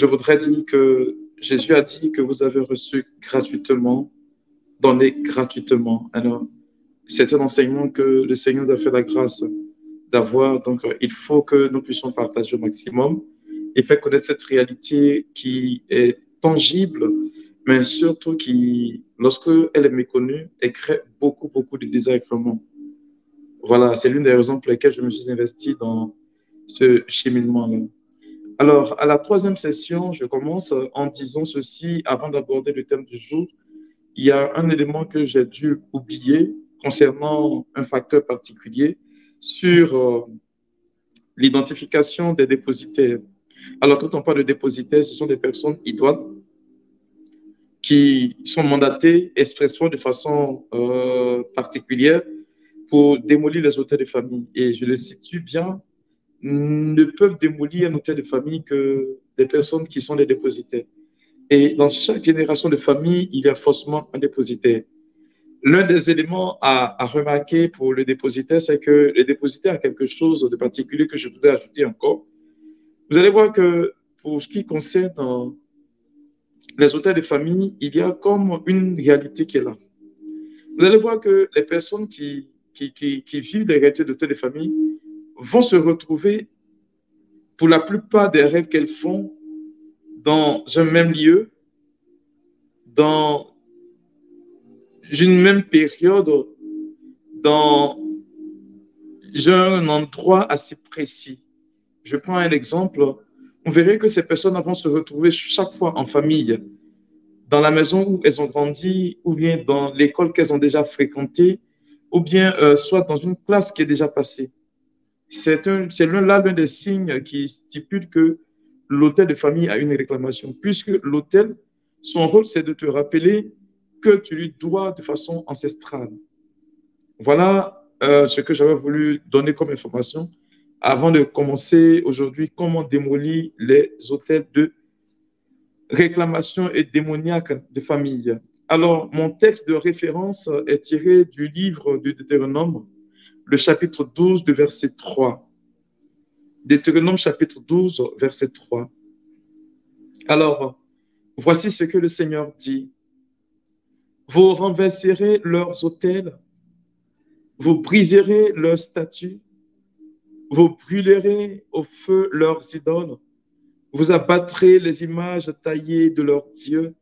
je voudrais dire que Jésus a dit que vous avez reçu gratuitement, donné gratuitement. Alors, c'est un enseignement que le Seigneur nous a fait la grâce d'avoir. Donc, il faut que nous puissions partager au maximum et faire connaître cette réalité qui est tangible, mais surtout qui, lorsque elle est méconnue, elle crée beaucoup, beaucoup de désagréments. Voilà, c'est l'une des raisons pour lesquelles je me suis investi dans ce cheminement-là. Alors, à la troisième session, je commence en disant ceci avant d'aborder le thème du jour. Il y a un élément que j'ai dû oublier concernant un facteur particulier sur l'identification des dépositaires. Alors, quand on parle de dépositaires, ce sont des personnes idoines qui sont mandatées expressément de façon particulière pour démolir les hôtels de famille. Et je le situe bien, ne peuvent démolir un hôtel de famille que des personnes qui sont des dépositaires. Et dans chaque génération de famille, il y a forcément un dépositaire. L'un des éléments à remarquer pour le dépositaire, c'est que le dépositaire a quelque chose de particulier que je voudrais ajouter encore. Vous allez voir que pour ce qui concerne les hôtels de famille, il y a comme une réalité qui est là. Vous allez voir que les personnes qui vivent des réalités d'hôtels de famille vont se retrouver, pour la plupart des rêves qu'elles font, dans un même lieu, dans une même période, dans un endroit assez précis. Je prends un exemple. On verrait que ces personnes vont se retrouver chaque fois en famille, dans la maison où elles ont grandi, ou bien dans l'école qu'elles ont déjà fréquentée, ou bien soit dans une classe qui est déjà passée. C'est l'un des signes qui stipule que l'hôtel de famille a une réclamation, puisque l'hôtel, son rôle, c'est de te rappeler que tu lui dois de façon ancestrale. Voilà ce que j'avais voulu donner comme information avant de commencer aujourd'hui comment démolir les hôtels de réclamation et démoniaque de famille. Alors, mon texte de référence est tiré du livre de Deutéronome, le chapitre 12, de verset 3. Deutéronome, chapitre 12, verset 3. Alors, voici ce que le Seigneur dit. Vous renverserez leurs autels, vous briserez leurs statues, vous brûlerez au feu leurs idoles, vous abattrez les images taillées de leurs dieux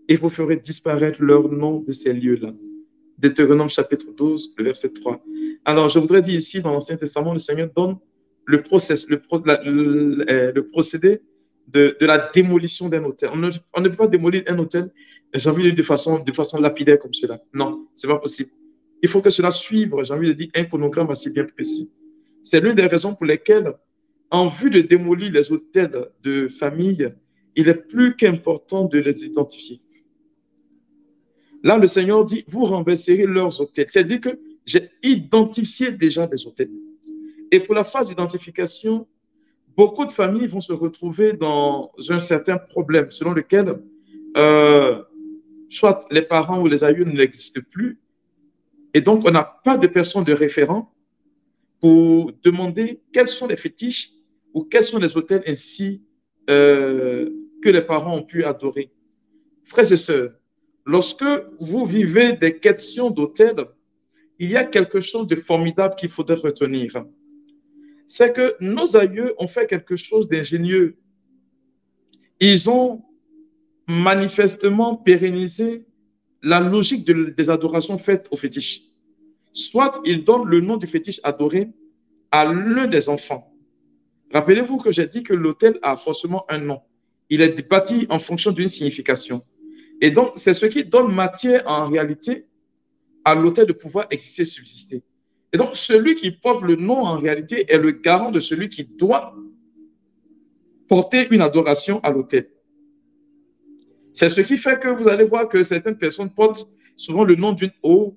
et vous ferez disparaître leur nom de ces lieux-là. Deutéronome chapitre 12, verset 3. Alors, je voudrais dire ici, dans l'Ancien Testament, le Seigneur donne le procédé de la démolition d'un hôtel. On ne peut pas démolir un hôtel, j'ai envie de dire, de façon lapidaire comme cela. Non, ce n'est pas possible. Il faut que cela suive, j'ai envie de dire, un chronogramme assez bien précis. C'est l'une des raisons pour lesquelles, en vue de démolir les hôtels de famille, il est plus qu'important de les identifier. Là, le Seigneur dit, vous renverserez leurs hôtels. C'est-à-dire que j'ai identifié déjà des hôtels. Et pour la phase d'identification, beaucoup de familles vont se retrouver dans un certain problème selon lequel soit les parents ou les aïeux n'existent plus. Et donc, on n'a pas de personne de référent pour demander quels sont les fétiches ou quels sont les hôtels ainsi que les parents ont pu adorer. Frères et sœurs, lorsque vous vivez des questions d'hôtels, il y a quelque chose de formidable qu'il faudrait retenir. C'est que nos aïeux ont fait quelque chose d'ingénieux. Ils ont manifestement pérennisé la logique des adorations faites aux fétiches. Soit ils donnent le nom du fétiche adoré à l'un des enfants. Rappelez-vous que j'ai dit que l'autel a forcément un nom. Il est bâti en fonction d'une signification. Et donc, c'est ce qui donne matière en réalité à l'autel de pouvoir exister, subsister. Et donc, celui qui porte le nom en réalité est le garant de celui qui doit porter une adoration à l'autel. C'est ce qui fait que vous allez voir que certaines personnes portent souvent le nom d'une eau,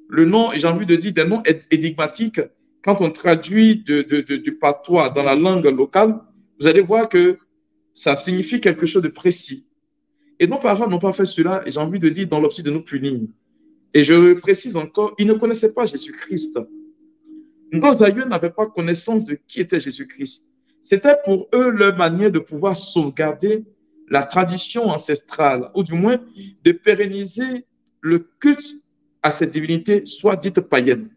le nom, j'ai envie de dire, des noms énigmatiques. Quand on traduit du patois dans la langue locale, vous allez voir que ça signifie quelque chose de précis. Et nos parents n'ont pas fait cela, et j'ai envie de dire, dans l'optique de nous punir. Et je précise encore, ils ne connaissaient pas Jésus-Christ. Nos aïeux n'avaient pas connaissance de qui était Jésus-Christ. C'était pour eux leur manière de pouvoir sauvegarder la tradition ancestrale, ou du moins de pérenniser le culte à ces divinités, soit dites païennes.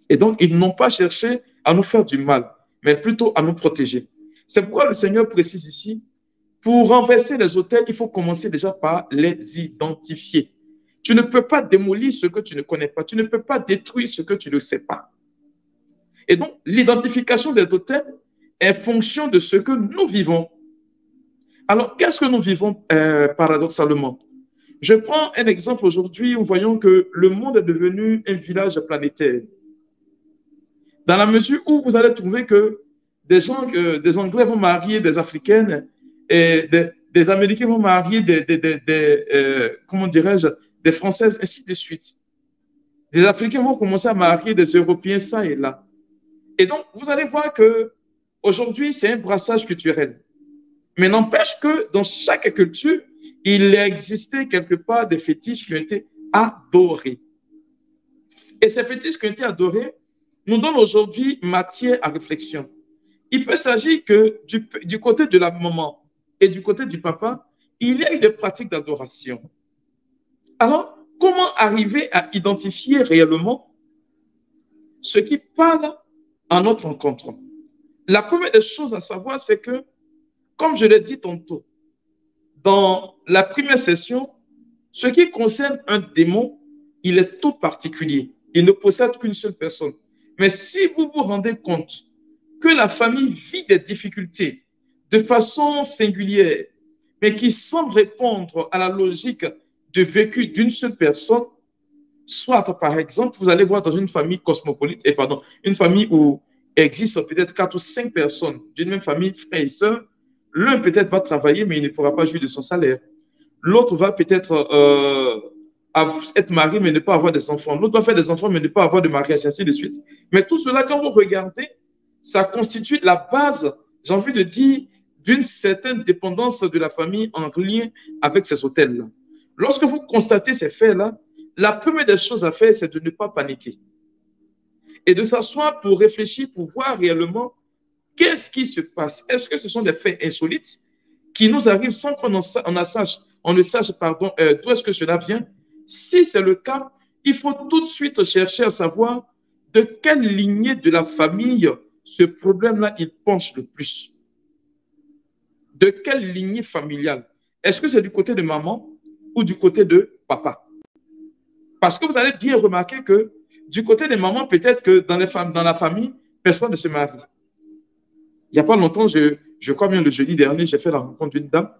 Et donc, ils n'ont pas cherché à nous faire du mal, mais plutôt à nous protéger. C'est pourquoi le Seigneur précise ici, pour renverser les autels, il faut commencer déjà par les identifier. Tu ne peux pas démolir ce que tu ne connais pas. Tu ne peux pas détruire ce que tu ne sais pas. Et donc, l'identification des autels est fonction de ce que nous vivons. Alors, qu'est-ce que nous vivons paradoxalement? Je prends un exemple aujourd'hui où voyons que le monde est devenu un village planétaire. Dans la mesure où vous allez trouver que des Anglais vont marier des Africaines et des Américains vont marier comment dirais-je, des Françaises, ainsi de suite. Des Africains vont commencer à marier des Européens, ça et là. Et donc, vous allez voir que aujourd'hui, c'est un brassage culturel. Mais n'empêche que dans chaque culture, il existait quelque part des fétiches qui ont été adorés. Et ces fétiches qui ont été adorés nous donnent aujourd'hui matière à réflexion. Il peut s'agir que du côté de la maman et du côté du papa, il y a eu des pratiques d'adoration. Alors, comment arriver à identifier réellement ce qui parle à notre rencontre? La première des choses à savoir, c'est que, comme je l'ai dit tantôt, dans la première session, ce qui concerne un démon, il est tout particulier. Il ne possède qu'une seule personne. Mais si vous vous rendez compte que la famille vit des difficultés de façon singulière, mais qui semble répondre à la logique de vécu d'une seule personne, soit par exemple, vous allez voir dans une famille cosmopolite, et pardon, une famille où existe peut-être 4 ou 5 personnes d'une même famille, frères et sœurs, l'un peut-être va travailler, mais il ne pourra pas jouir de son salaire. L'autre va peut-être être marié, mais ne pas avoir des enfants. L'autre va faire des enfants, mais ne pas avoir de mariage, ainsi de suite. Mais tout cela, quand vous regardez, ça constitue la base, j'ai envie de dire, d'une certaine dépendance de la famille en lien avec ces hôtels-là. Lorsque vous constatez ces faits-là, la première des choses à faire, c'est de ne pas paniquer et de s'asseoir pour réfléchir, pour voir réellement qu'est-ce qui se passe. Est-ce que ce sont des faits insolites qui nous arrivent sans qu'on on ne sache d'où est-ce que cela vient? Si c'est le cas, il faut tout de suite chercher à savoir de quelle lignée de la famille ce problème-là, il penche le plus. De quelle lignée familiale? Est-ce que c'est du côté de maman ou du côté de papa? Parce que vous allez bien remarquer que du côté des mamans, peut-être que dans la famille, personne ne se marie. Il n'y a pas longtemps, je crois bien le jeudi dernier, j'ai fait la rencontre d'une dame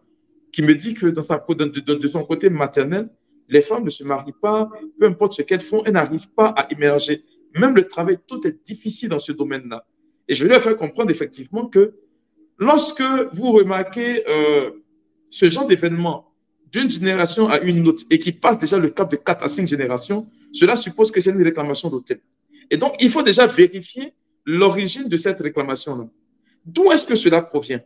qui me dit que de son côté maternel, les femmes ne se marient pas, peu importe ce qu'elles font, elles n'arrivent pas à émerger. Même le travail, tout est difficile dans ce domaine-là. Et je lui ai fait comprendre effectivement que lorsque vous remarquez ce genre d'événement d'une génération à une autre et qui passe déjà le cap de 4 à 5 générations, cela suppose que c'est une réclamation d'autel. Et donc, il faut déjà vérifier l'origine de cette réclamation-là. D'où est-ce que cela provient?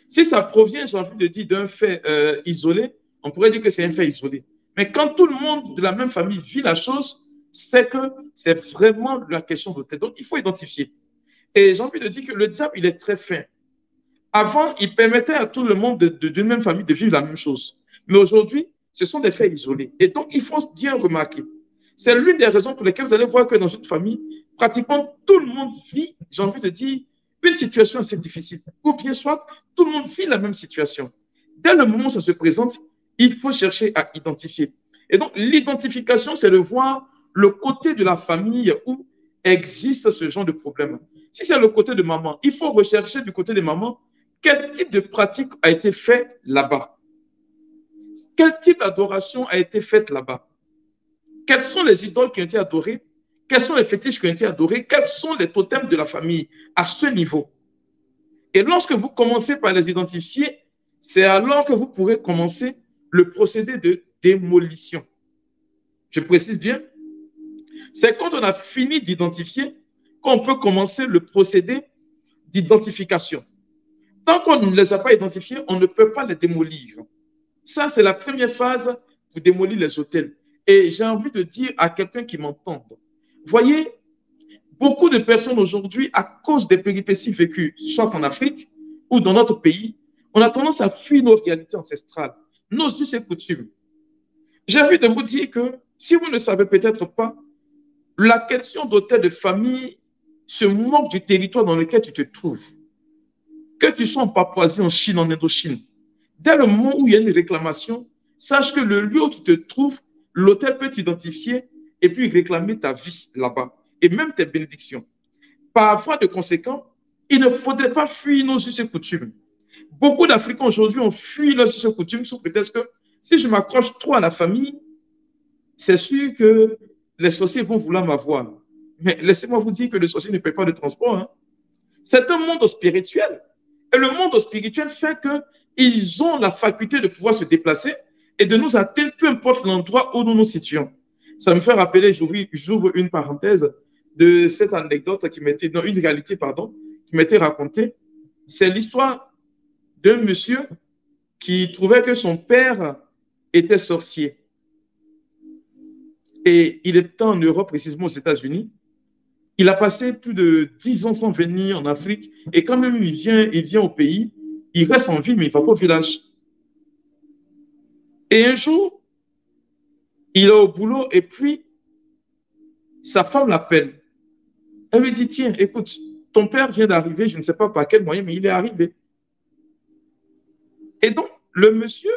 Si ça provient, j'ai envie de dire, d'un fait isolé, on pourrait dire que c'est un fait isolé. Mais quand tout le monde de la même famille vit la chose, c'est que c'est vraiment la question d'autel. Donc, il faut identifier. Et j'ai envie de dire que le diable, il est très fin. Avant, il permettait à tout le monde d'une même famille de vivre la même chose. Mais aujourd'hui, ce sont des faits isolés. Et donc, il faut bien remarquer. C'est l'une des raisons pour lesquelles vous allez voir que dans une famille, pratiquement tout le monde vit, j'ai envie de dire, une situation assez difficile. Ou bien soit, tout le monde vit la même situation. Dès le moment où ça se présente, il faut chercher à identifier. Et donc, l'identification, c'est de voir le côté de la famille où existe ce genre de problème. Si c'est le côté de maman, il faut rechercher du côté de maman quel type de pratique a été fait là-bas. Quel type d'adoration a été faite là-bas? Quelles sont les idoles qui ont été adorées? Quels sont les fétiches qui ont été adorés? Quels sont les totems de la famille à ce niveau? Et lorsque vous commencez par les identifier, c'est alors que vous pourrez commencer le procédé de démolition. Je précise bien, c'est quand on a fini d'identifier qu'on peut commencer le procédé d'identification. Tant qu'on ne les a pas identifiés, on ne peut pas les démolir. Ça, c'est la première phase pour démolir les hôtels. Et j'ai envie de dire à quelqu'un qui m'entende, voyez, Beaucoup de personnes aujourd'hui, à cause des péripéties vécues, soit en Afrique ou dans notre pays, on a tendance à fuir nos réalités ancestrales, nos us et coutumes. J'ai envie de vous dire que si vous ne savez peut-être pas, la question d'hôtel de famille se moque du territoire dans lequel tu te trouves. Que tu sois en Papouasie, en Chine, en Indochine, dès le moment où il y a une réclamation, sache que le lieu où tu te trouves, l'hôtel peut t'identifier et puis réclamer ta vie là-bas et même tes bénédictions. Par voie de conséquent, il ne faudrait pas fuir nos us et coutumes. Beaucoup d'Africains aujourd'hui ont fui leurs us et coutumes sous prétexte que si je m'accroche trop à la famille, c'est sûr que les sorciers vont vouloir m'avoir. Mais laissez-moi vous dire que les sorciers ne paient pas de transport. Hein. C'est un monde spirituel. Et le monde spirituel fait qu'ils ont la faculté de pouvoir se déplacer et de nous atteindre, peu importe l'endroit où nous nous situons. Ça me fait rappeler, j'ouvre une parenthèse, de cette anecdote qui m'était, non, une réalité, pardon, qui m'était racontée. C'est l'histoire d'un monsieur qui trouvait que son père était sorcier. Et il était en Europe, précisément aux États-Unis. Il a passé plus de 10 ans sans venir en Afrique. Et quand même il vient au pays, il reste en ville, mais il ne va pas au village. Et un jour, il est au boulot et puis sa femme l'appelle. Elle lui dit, tiens, écoute, ton père vient d'arriver, je ne sais pas par quel moyen, mais il est arrivé. Et donc, le monsieur,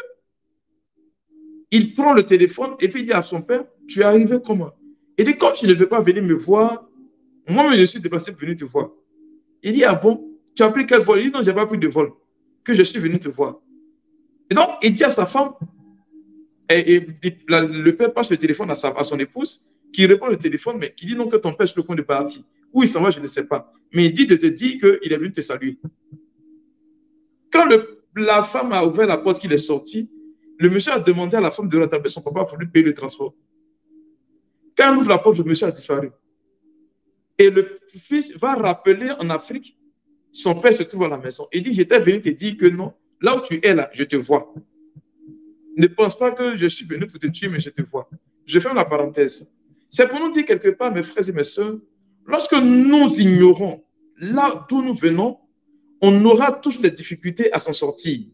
il prend le téléphone et puis il dit à son père, tu es arrivé comment? Il dit, comme tu ne veux pas venir me voir, moi-même je suis déplacé pour venir te voir. Il dit, ah bon, tu as pris quel vol? Il dit, non, je n'ai pas pris de vol, que je suis venu te voir. Et donc, il dit à sa femme, le père passe le téléphone à son épouse, qui répond le téléphone, mais qui dit non que ton père est sur le point de partir. Où il s'en va, je ne sais pas. Mais il dit de te dire qu'il est venu te saluer. Quand la femme a ouvert la porte, qu'il est sorti, le monsieur a demandé à la femme de rattraper son papa pour lui payer le transport. Quand elle ouvre la porte, le monsieur a disparu. Et le fils va rappeler en Afrique, son père se trouve à la maison. Il dit, j'étais venu te dire que non, là où tu es là, je te vois. Ne pense pas que je suis venu pour te tuer, mais je te vois. Je ferme la parenthèse. C'est pour nous dire quelque part, mes frères et mes sœurs, lorsque nous ignorons là d'où nous venons, on aura toujours des difficultés à s'en sortir.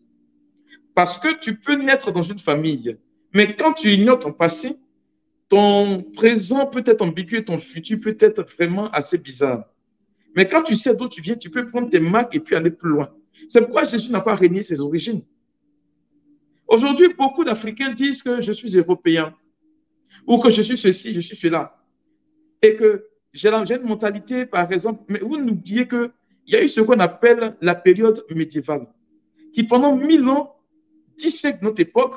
Parce que tu peux naître dans une famille, mais quand tu ignores ton passé, ton présent peut être ambigu et ton futur peut être vraiment assez bizarre. Mais quand tu sais d'où tu viens, tu peux prendre tes marques et puis aller plus loin. C'est pourquoi Jésus n'a pas régné ses origines. Aujourd'hui, beaucoup d'Africains disent que je suis européen ou que je suis ceci, je suis cela. Et que j'ai une mentalité, par exemple, mais vous n'oubliez qu'il y a eu ce qu'on appelle la période médiévale, qui pendant 1000 ans, 10 siècles de notre époque,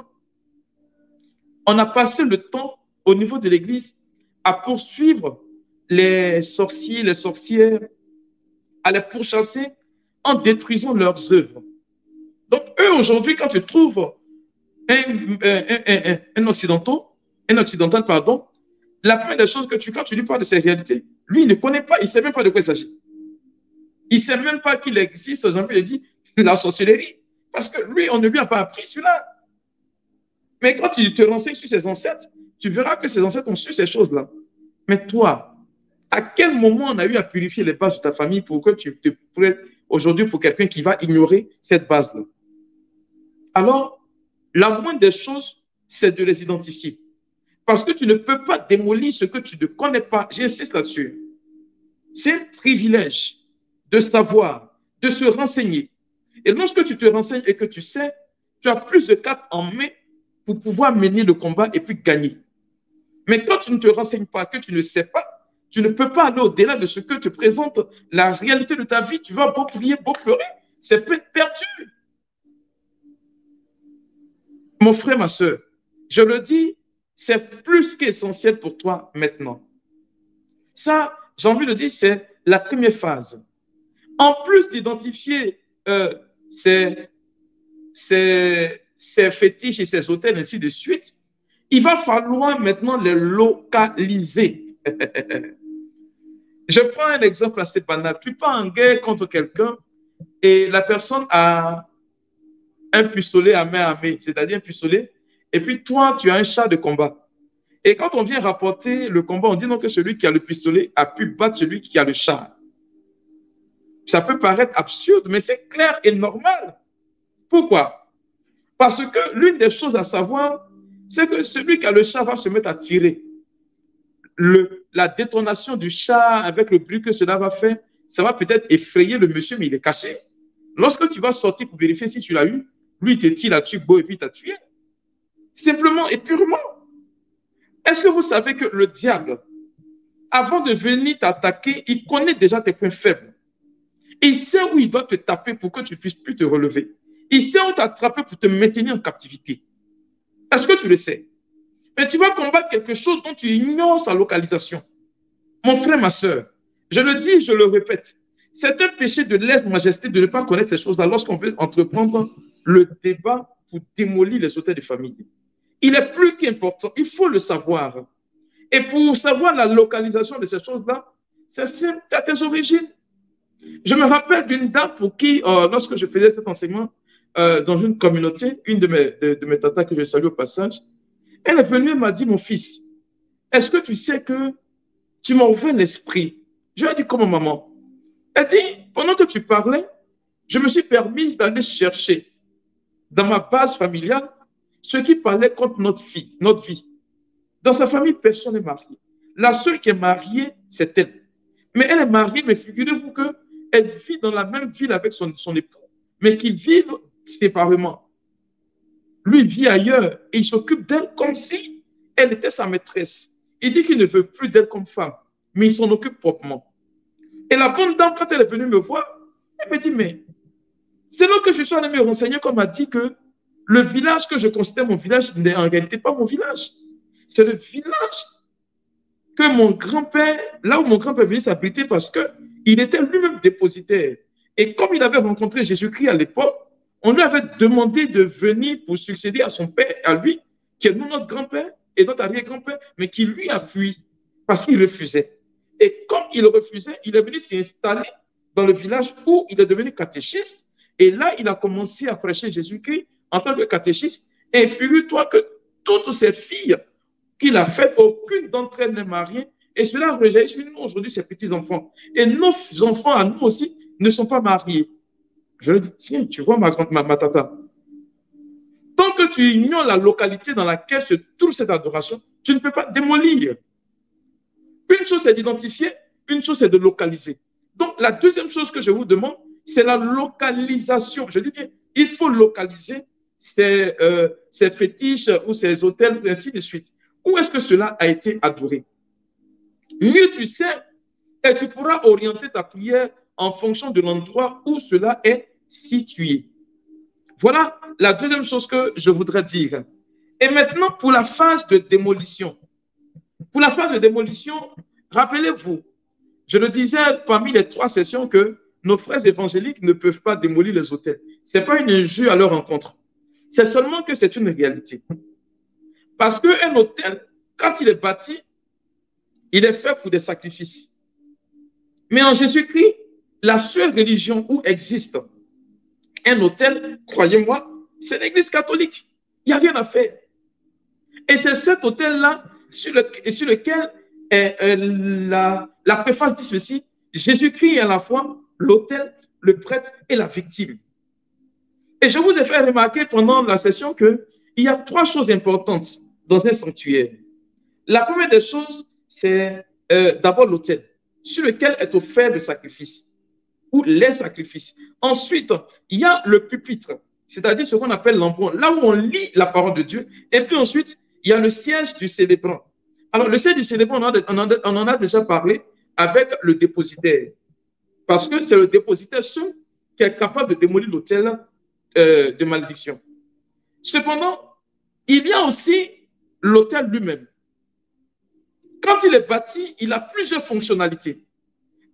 on a passé le temps au niveau de l'Église à poursuivre les sorciers, les sorcières, à les pourchasser en détruisant leurs œuvres. Donc, eux, aujourd'hui, quand tu trouves un occidental, pardon, la première des choses que quand tu lui parles de ces réalités, lui, il ne connaît pas, il ne sait même pas de quoi il s'agit. Il ne sait même pas qu'il existe, Jean-Pierre dit, la sorcellerie. Parce que lui, on ne lui a pas appris celui-là. Mais quand tu te renseignes sur ses ancêtres, tu verras que ses ancêtres ont su ces choses-là. Mais toi, à quel moment on a eu à purifier les bases de ta famille pour que tu te prêtes aujourd'hui pour quelqu'un qui va ignorer cette base-là? Alors, la moindre des choses, c'est de les identifier. Parce que tu ne peux pas démolir ce que tu ne connais pas. J'insiste là-dessus. C'est un privilège de savoir, de se renseigner. Et lorsque tu te renseignes et que tu sais, tu as plus de cartes en main pour pouvoir mener le combat et puis gagner. Mais quand tu ne te renseignes pas, que tu ne sais pas, tu ne peux pas aller au-delà de ce que te présente la réalité de ta vie. Tu vas beau prier, beau pleurer. C'est perdu. Mon frère, ma soeur, je le dis, c'est plus qu'essentiel pour toi maintenant. Ça, j'ai envie de dire, c'est la première phase. En plus d'identifier ces fétiches et ces hôtels, ainsi de suite, il va falloir maintenant les localiser. Je prends un exemple assez banal. Tu pars en guerre contre quelqu'un et la personne a un pistolet à main armée, c'est-à-dire un pistolet, et puis toi, tu as un char de combat. Et quand on vient rapporter le combat, on dit non que celui qui a le pistolet a pu battre celui qui a le char. Ça peut paraître absurde, mais c'est clair et normal. Pourquoi? Parce que l'une des choses à savoir, c'est que celui qui a le char va se mettre à tirer. La détonation du char avec le bruit que cela va faire, ça va peut-être effrayer le monsieur, mais il est caché. Lorsque tu vas sortir pour vérifier si tu l'as eu, lui, il te tire là-dessus, et puis il t'a tué. Simplement et purement. Est-ce que vous savez que le diable, avant de venir t'attaquer, il connaît déjà tes points faibles. Il sait où il doit te taper pour que tu ne puisses plus te relever. Il sait où t'attraper pour te maintenir en captivité. Est-ce que tu le sais? Mais tu vas combattre quelque chose dont tu ignores sa localisation. Mon frère, ma soeur, je le dis, je le répète, c'est un péché de lèse-majesté de ne pas connaître ces choses-là lorsqu'on veut entreprendre le débat pour démolir les autels de famille. Il est plus qu'important, il faut le savoir. Et pour savoir la localisation de ces choses-là, c'est simple, à tes origines. Je me rappelle d'une dame pour qui, lorsque je faisais cet enseignement dans une communauté, une de mes tatas que je salue au passage, elle est venue et m'a dit, mon fils, est-ce que tu sais que tu m'as ouvert l'esprit? Je lui ai dit, comment maman? Elle dit, pendant que tu parlais, je me suis permise d'aller chercher dans ma base familiale ce qui parlait contre notre vie. Dans sa famille, personne n'est marié. La seule qui est mariée, c'est elle. Mais elle est mariée, mais figurez-vous qu'elle vit dans la même ville avec son époux, mais qu'ils vivent séparément. Lui vit ailleurs et il s'occupe d'elle comme si elle était sa maîtresse. Il dit qu'il ne veut plus d'elle comme femme, mais il s'en occupe proprement. Et la bonne dame, quand elle est venue me voir, elle me dit, mais c'est là que je suis allé me renseigner, qu'on m'a dit que le village que je considère mon village n'est en réalité pas mon village. C'est le village que mon grand-père, là où mon grand-père venait s'abriter parce qu'il était lui-même dépositaire. Et comme il avait rencontré Jésus-Christ à l'époque, on lui avait demandé de venir pour succéder à son père, à lui, qui est notre grand-père et notre arrière-grand-père, mais qui lui a fui parce qu'il refusait. Et comme il refusait, il est venu s'installer dans le village où il est devenu catéchiste. Et là, il a commencé à prêcher Jésus-Christ en tant que catéchiste. Et figure-toi que toutes ces filles qu'il a faites, aucune d'entre elles n'est mariée. Et cela rejaillit sur nous aujourd'hui, ces petits-enfants. Et nos enfants, à nous aussi, ne sont pas mariés. Je lui dis, tiens, tu vois ma tata. Tant que tu ignores la localité dans laquelle se trouve cette adoration, tu ne peux pas démolir. Une chose, c'est d'identifier, une chose, c'est de localiser. Donc, la deuxième chose que je vous demande, c'est la localisation. Je dis bien, il faut localiser ces fétiches ou ces hôtels, et ainsi de suite. Où est-ce que cela a été adoré? Mieux tu sais, et tu pourras orienter ta prière en fonction de l'endroit où cela est situé. Voilà la deuxième chose que je voudrais dire. Et maintenant, pour la phase de démolition. Pour la phase de démolition, rappelez-vous, je le disais parmi les 3 sessions que nos frères évangéliques ne peuvent pas démolir les hôtels. Ce n'est pas une injure à leur encontre. C'est seulement que c'est une réalité. Parce qu'un hôtel, quand il est bâti, il est fait pour des sacrifices. Mais en Jésus-Christ, la seule religion où existe un hôtel, croyez-moi, c'est l'Église catholique. Il n'y a rien à faire. Et c'est cet hôtel-là sur lequel la préface dit ceci, Jésus-Christ est à la fois l'autel, le prêtre et la victime. Et je vous ai fait remarquer pendant la session qu'il y a 3 choses importantes dans un sanctuaire. La première des choses, c'est d'abord l'autel, sur lequel est offert le sacrifice, ou les sacrifices. Ensuite, il y a le pupitre, c'est-à-dire ce qu'on appelle l'ambon, là où on lit la parole de Dieu. Et puis ensuite, il y a le siège du célébrant. Alors, le siège du célébrant, on en a déjà parlé avec le dépositaire. Parce que c'est le dépositaire seul qui est capable de démolir l'autel de malédiction. Cependant, il y a aussi l'autel lui-même. Quand il est bâti, il a plusieurs fonctionnalités.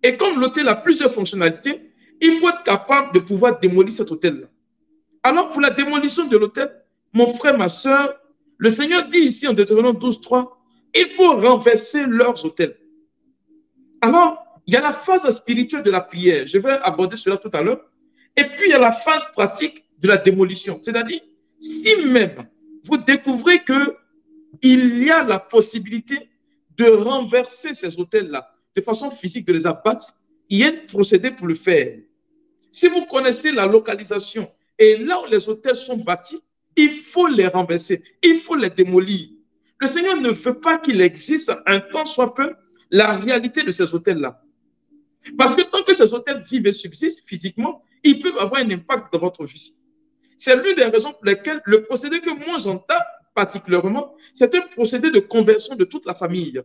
Et comme l'autel a plusieurs fonctionnalités, il faut être capable de pouvoir démolir cet autel-là. Alors, pour la démolition de l'autel, mon frère, ma soeur, le Seigneur dit ici en Deutéronome 12:3, il faut renverser leurs autels. Alors, il y a la phase spirituelle de la prière. Je vais aborder cela tout à l'heure. Et puis, il y a la phase pratique de la démolition. C'est-à-dire, si même vous découvrez que il y a la possibilité de renverser ces hôtels-là de façon physique, de les abattre. Il y a un procédé pour le faire. Si vous connaissez la localisation et là où les hôtels sont bâtis, il faut les renverser, il faut les démolir. Le Seigneur ne veut pas qu'il existe un tant soit peu la réalité de ces hôtels-là. Parce que tant que ces hôtels vivent et subsistent physiquement, ils peuvent avoir un impact dans votre vie. C'est l'une des raisons pour lesquelles le procédé que moi j'entends particulièrement, c'est un procédé de conversion de toute la famille.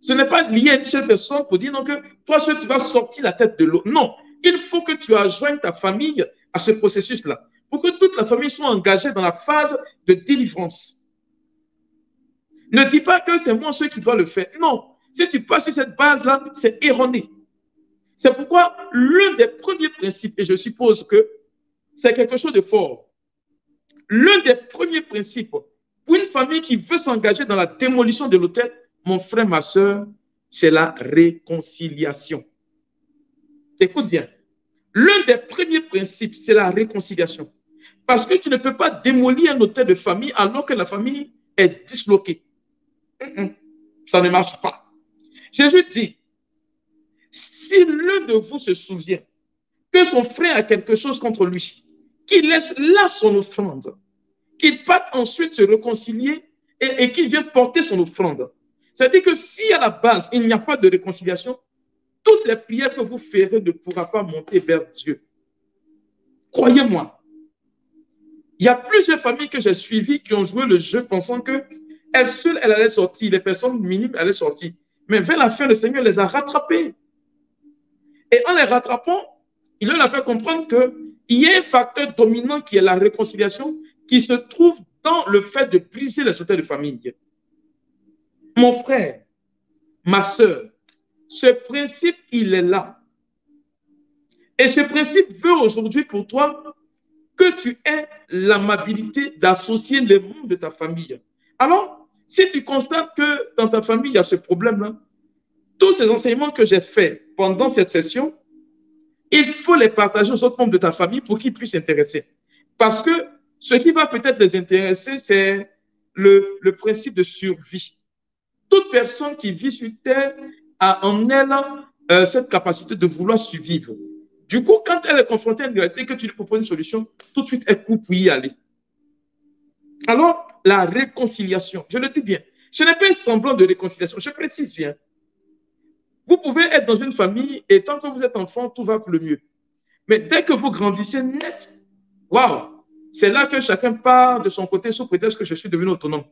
Ce n'est pas lié à une seule personne pour dire non, que toi seul tu vas sortir la tête de l'eau. Non, il faut que tu adjoignes ta famille à ce processus-là pour que toute la famille soit engagée dans la phase de délivrance. Ne dis pas que c'est moi seul qui dois le faire. Non, si tu passes sur cette base-là, c'est erroné. C'est pourquoi l'un des premiers principes, et je suppose que c'est quelque chose de fort, l'un des premiers principes pour une famille qui veut s'engager dans la démolition de l'hôtel, mon frère, ma soeur, c'est la réconciliation. Écoute bien. L'un des premiers principes, c'est la réconciliation. Parce que tu ne peux pas démolir un hôtel de famille alors que la famille est disloquée. Ça ne marche pas. Jésus dit, si l'un de vous se souvient que son frère a quelque chose contre lui, qu'il laisse là son offrande, qu'il parte ensuite se réconcilier et qu'il vienne porter son offrande. C'est-à-dire que si à la base, il n'y a pas de réconciliation, toutes les prières que vous ferez ne pourront pas monter vers Dieu. Croyez-moi. Il y a plusieurs familles que j'ai suivies qui ont joué le jeu pensant qu'elles seules, elles allaient sortir, les personnes minimes allaient sortir. Mais vers la fin, le Seigneur les a rattrapées. Et en les rattrapant, il leur a fait comprendre qu'il y a un facteur dominant qui est la réconciliation qui se trouve dans le fait de briser les hôtels de famille. Mon frère, ma soeur, ce principe, il est là. Et ce principe veut aujourd'hui pour toi que tu aies l'amabilité d'associer les membres de ta famille. Alors, si tu constates que dans ta famille, il y a ce problème-là, tous ces enseignements que j'ai faits pendant cette session, il faut les partager aux autres membres de ta famille pour qu'ils puissent s'intéresser. Parce que ce qui va peut-être les intéresser, c'est le principe de survie. Toute personne qui vit sur Terre a en elle cette capacité de vouloir survivre. Du coup, quand elle est confrontée à une réalité que tu lui proposes une solution, tout de suite, elle coupe pour y aller. Alors, la réconciliation, je le dis bien, ce n'est pas un semblant de réconciliation, je précise bien. Vous pouvez être dans une famille et tant que vous êtes enfant, tout va pour le mieux. Mais dès que vous grandissez net, waouh, c'est là que chacun part de son côté sous prétexte que je suis devenu autonome.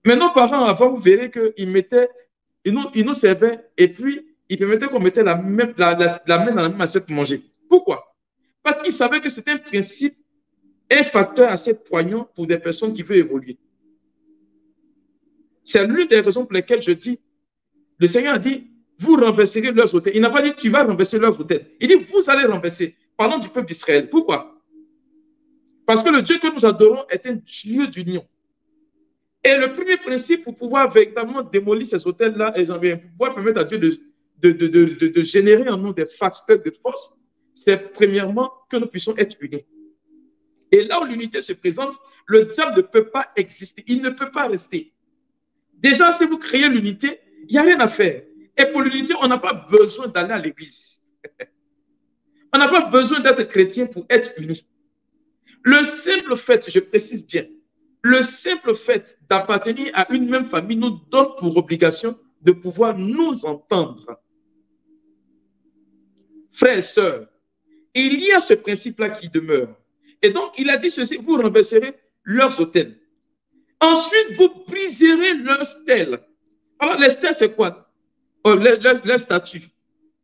Mais nos parents, avant, vous verrez qu'ils nous servaient et puis ils permettaient qu'on mette la main dans la même assiette pour manger. Pourquoi? Parce qu'ils savaient que c'était un principe, un facteur assez poignant pour des personnes qui veulent évoluer. C'est l'une des raisons pour lesquelles je dis, le Seigneur a dit, vous renverserez leurs hôtels. Il n'a pas dit, tu vas renverser leurs hôtels. Il dit, vous allez renverser. Parlons du peuple d'Israël. Pourquoi? Parce que le Dieu que nous adorons est un Dieu d'union. Et le premier principe pour pouvoir véritablement démolir ces hôtels-là et pour pouvoir permettre à Dieu de générer en nous des facteurs de force, c'est premièrement que nous puissions être unis. Et là où l'unité se présente, le diable ne peut pas exister. Il ne peut pas rester. Déjà, si vous créez l'unité, il n'y a rien à faire. Et pour l'unité, on n'a pas besoin d'aller à l'église. On n'a pas besoin d'être chrétien pour être unis. Le simple fait, je précise bien, le simple fait d'appartenir à une même famille nous donne pour obligation de pouvoir nous entendre. Frères et sœurs, il y a ce principe-là qui demeure. Et donc, il a dit ceci, vous renverserez leurs autels. Ensuite, vous briserez leurs stèles. Alors, les stèles, c'est quoi? Les statues.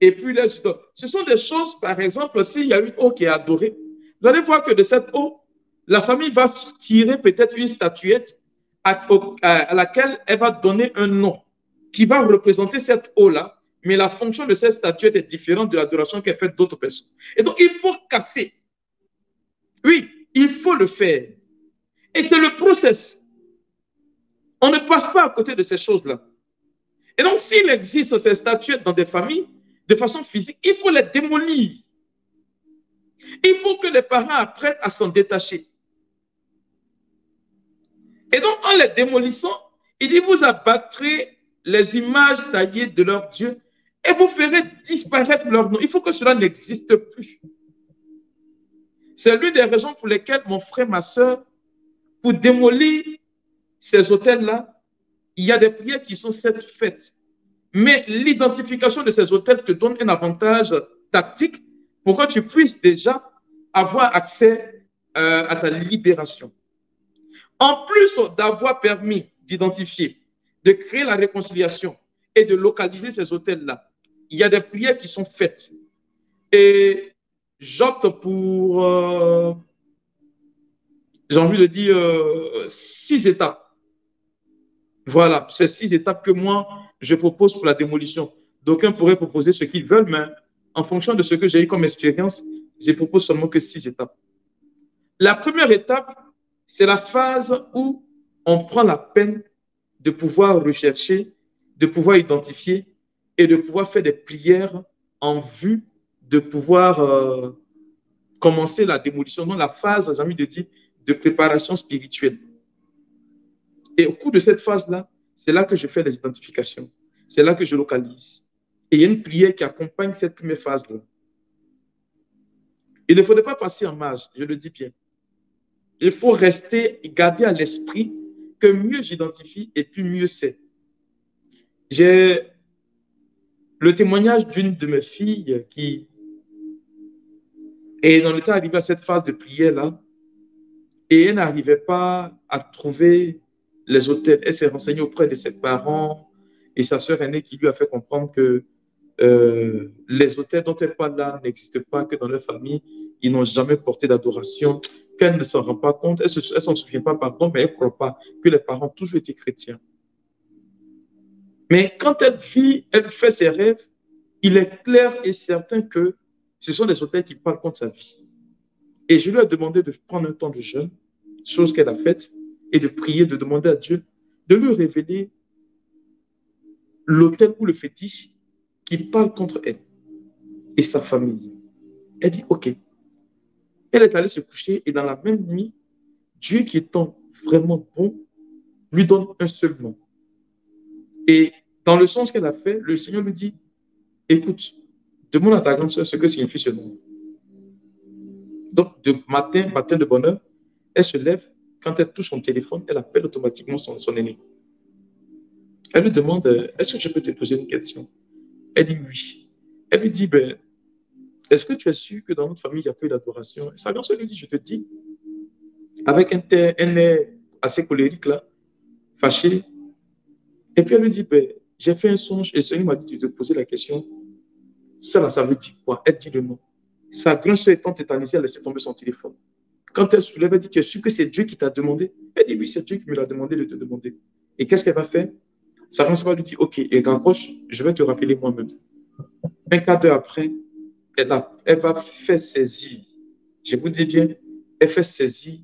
Et puis, les idoles. Ce sont des choses, par exemple, s'il y a une eau qui est adorée, vous allez voir que de cette eau, la famille va tirer peut-être une statuette à laquelle elle va donner un nom qui va représenter cette eau-là, mais la fonction de cette statuette est différente de l'adoration qu'elle fait d'autres personnes. Et donc, il faut casser. Oui, il faut le faire. Et c'est le process. On ne passe pas à côté de ces choses-là. Et donc, s'il existe ces statuettes dans des familles, de façon physique, il faut les démolir. Il faut que les parents apprennent à s'en détacher. Et donc, en les démolissant, il dit, vous abattrez les images taillées de leurs dieux et vous ferez disparaître leur nom. Il faut que cela n'existe plus. C'est l'une des raisons pour lesquelles mon frère, ma soeur, pour démolir ces hôtels-là, il y a des prières qui sont certes faites. Mais l'identification de ces hôtels te donne un avantage tactique pour que tu puisses déjà avoir accès à ta libération. En plus d'avoir permis d'identifier, de créer la réconciliation et de localiser ces hôtels-là, il y a des prières qui sont faites. Et j'opte pour, j'ai envie de dire, 6 étapes. Voilà, c'est 6 étapes que moi, je propose pour la démolition. D'aucuns pourraient proposer ce qu'ils veulent, mais en fonction de ce que j'ai eu comme expérience, je propose seulement que 6 étapes. La première étape, c'est la phase où on prend la peine de pouvoir rechercher, de pouvoir identifier et de pouvoir faire des prières en vue de pouvoir commencer la démolition. Donc, la phase, j'ai envie de dire, de préparation spirituelle. Et au cours de cette phase-là, c'est là que je fais les identifications. C'est là que je localise. Et il y a une prière qui accompagne cette première phase-là. Il ne faudrait pas passer en marge, je le dis bien. Il faut rester et garder à l'esprit que mieux j'identifie et plus mieux c'est. J'ai le témoignage d'une de mes filles qui est dans l'état arrivé à cette phase de prière-là et elle n'arrivait pas à trouver les hôtels. Elle s'est renseignée auprès de ses parents et sa sœur aînée qui lui a fait comprendre que les hôtels dont elle parle là n'existent pas, que dans leur famille, ils n'ont jamais porté d'adoration, qu'elle ne s'en rend pas compte, elle ne s'en souvient pas, pardon, mais elle ne croit pas que les parents ont toujours été chrétiens. Mais quand elle vit, elle fait ses rêves, il est clair et certain que ce sont les hôtels qui parlent contre sa vie. Et je lui ai demandé de prendre un temps de jeûne, chose qu'elle a faite, et de prier, de demander à Dieu de lui révéler l'hôtel ou le fétiche qui parle contre elle et sa famille. Elle dit, OK. Elle est allée se coucher et dans la même nuit, Dieu qui étant vraiment bon, lui donne un seul nom. Et dans le sens qu'elle a fait, le Seigneur lui dit, écoute, demande à ta grande soeur ce que signifie ce nom. Donc, de matin de bonne heure, elle se lève, quand elle touche son téléphone, elle appelle automatiquement son aîné. Elle lui demande, est-ce que je peux te poser une question? Elle dit oui. Elle lui dit, ben, est-ce que tu es sûr que dans notre famille, il n'y a pas eu d'adoration? Sa grande soeur lui dit, je te dis, avec un air assez colérique, là, fâché. Et puis elle lui dit, ben, j'ai fait un songe et le Seigneur m'a dit de te poser la question. Ça, là, ça veut dire quoi? Elle dit le nom. Sa grande soeur étant tétanisée, elle a laissé tomber son téléphone. Quand elle soulève, elle dit, tu es sûr que c'est Dieu qui t'a demandé? Elle dit, oui, c'est Dieu qui me l'a demandé de te demander. Et qu'est-ce qu'elle va faire? Sa grande soeur lui dit, OK, et raccroche, je vais te rappeler moi-même. Un quart d'heure après, elle va faire saisir, je vous dis bien, elle fait saisir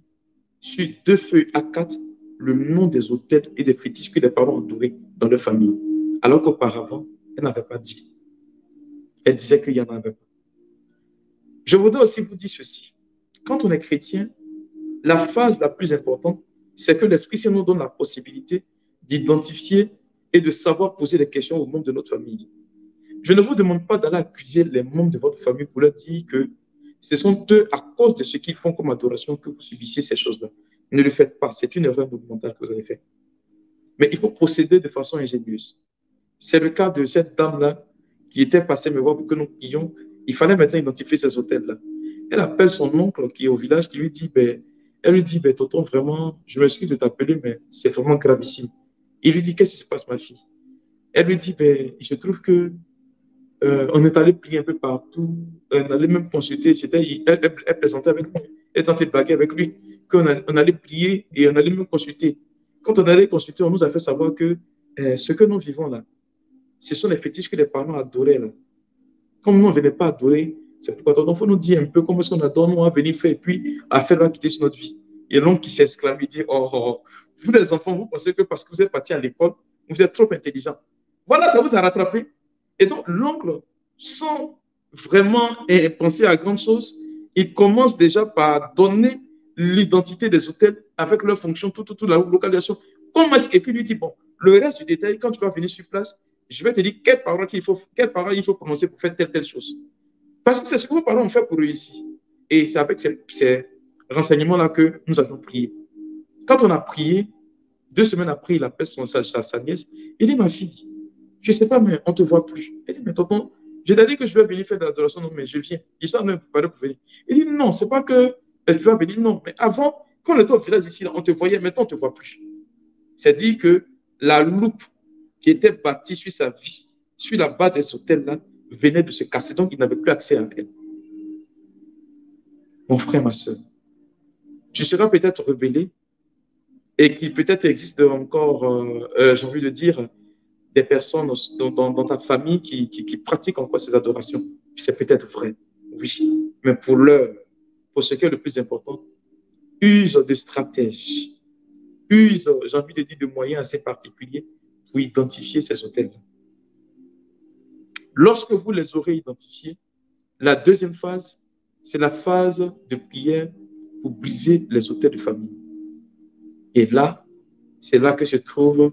sur 2 feuilles A4 le nom des hôtels et des fétiches que les parents ont adorés dans leur famille. Alors qu'auparavant, elle n'avait pas dit. Elle disait qu'il n'y en avait pas. Je voudrais aussi vous dire ceci. Quand on est chrétien, la phase la plus importante, c'est que l'Esprit Saint nous donne la possibilité d'identifier et de savoir poser des questions aux membres de notre famille. Je ne vous demande pas d'aller accuser les membres de votre famille pour leur dire que ce sont eux, à cause de ce qu'ils font comme adoration, que vous subissez ces choses-là. Ne le faites pas. C'est une erreur monumentale que vous avez faite. Mais il faut procéder de façon ingénieuse. C'est le cas de cette dame-là qui était passée me voir pour que nous prions. Il fallait maintenant identifier ces hôtels-là. Elle appelle son oncle qui est au village, qui lui dit, ben, elle lui dit, ben, tonton, vraiment, je m'excuse de t'appeler, mais c'est vraiment gravissime. Il lui dit, qu'est-ce qui se passe, ma fille? Elle lui dit, ben, il se trouve que on est allé prier un peu partout, on allait même consulter, elle plaisantait avec lui, elle tentait de blaguer avec lui, qu'on on allait prier et on allait même consulter. Quand on allait consulter, on nous a fait savoir que ce que nous vivons là, ce sont les fétiches que les parents adoraient là. Comme nous, on ne venait pas adorer, c'est pourquoi il faut nous dire un peu comment est-ce qu'on adore, nous, à venir faire, et puis à faire la quitter sur notre vie. Et l'oncle qui s'exclame, il dit, oh, oh, vous les enfants, vous pensez que parce que vous êtes partis à l'école, vous êtes trop intelligents. Voilà, ça vous a rattrapé. Et donc, l'oncle, sans vraiment penser à grande chose, il commence déjà par donner l'identité des hôtels avec leur fonction, toute la localisation, Comment est-ce, et puis lui dit, bon, le reste du détail, quand tu vas venir sur place, je vais te dire quelles paroles il faut prononcer pour faire telle chose. Parce que c'est ce que vos parents ont fait pour réussir. Et c'est avec ces renseignements-là que nous avons prié. Quand on a prié, 2 semaines après, il appelle sa nièce. Il dit, ma fille, je ne sais pas, mais on ne te voit plus. Elle dit, mais tonton, je t'ai dit que je vais venir faire de l'adoration, non, mais je viens. Il s'en est préparé pour venir. Il dit, non, ce n'est pas que tu vas venir, non. Mais avant, quand on était au village ici, on te voyait, maintenant on ne te voit plus. C'est dire que la loupe qui était bâtie sur sa vie, sur la base des hôtels-là, venait de se casser. Donc, il n'avait plus accès à elle. Mon frère, ma soeur, tu seras peut-être rebellé et qu'il peut-être existe encore, j'ai envie de dire, des personnes dans ta famille qui pratiquent encore ces adorations. C'est peut-être vrai, oui. Mais pour l'heure, pour ce qui est le plus important, use de stratèges, use, j'ai envie de dire, de moyens assez particuliers pour identifier ces hôtels. Lorsque vous les aurez identifiés, la deuxième phase, c'est la phase de prière pour briser les hôtels de famille. Et là, c'est là que se trouve,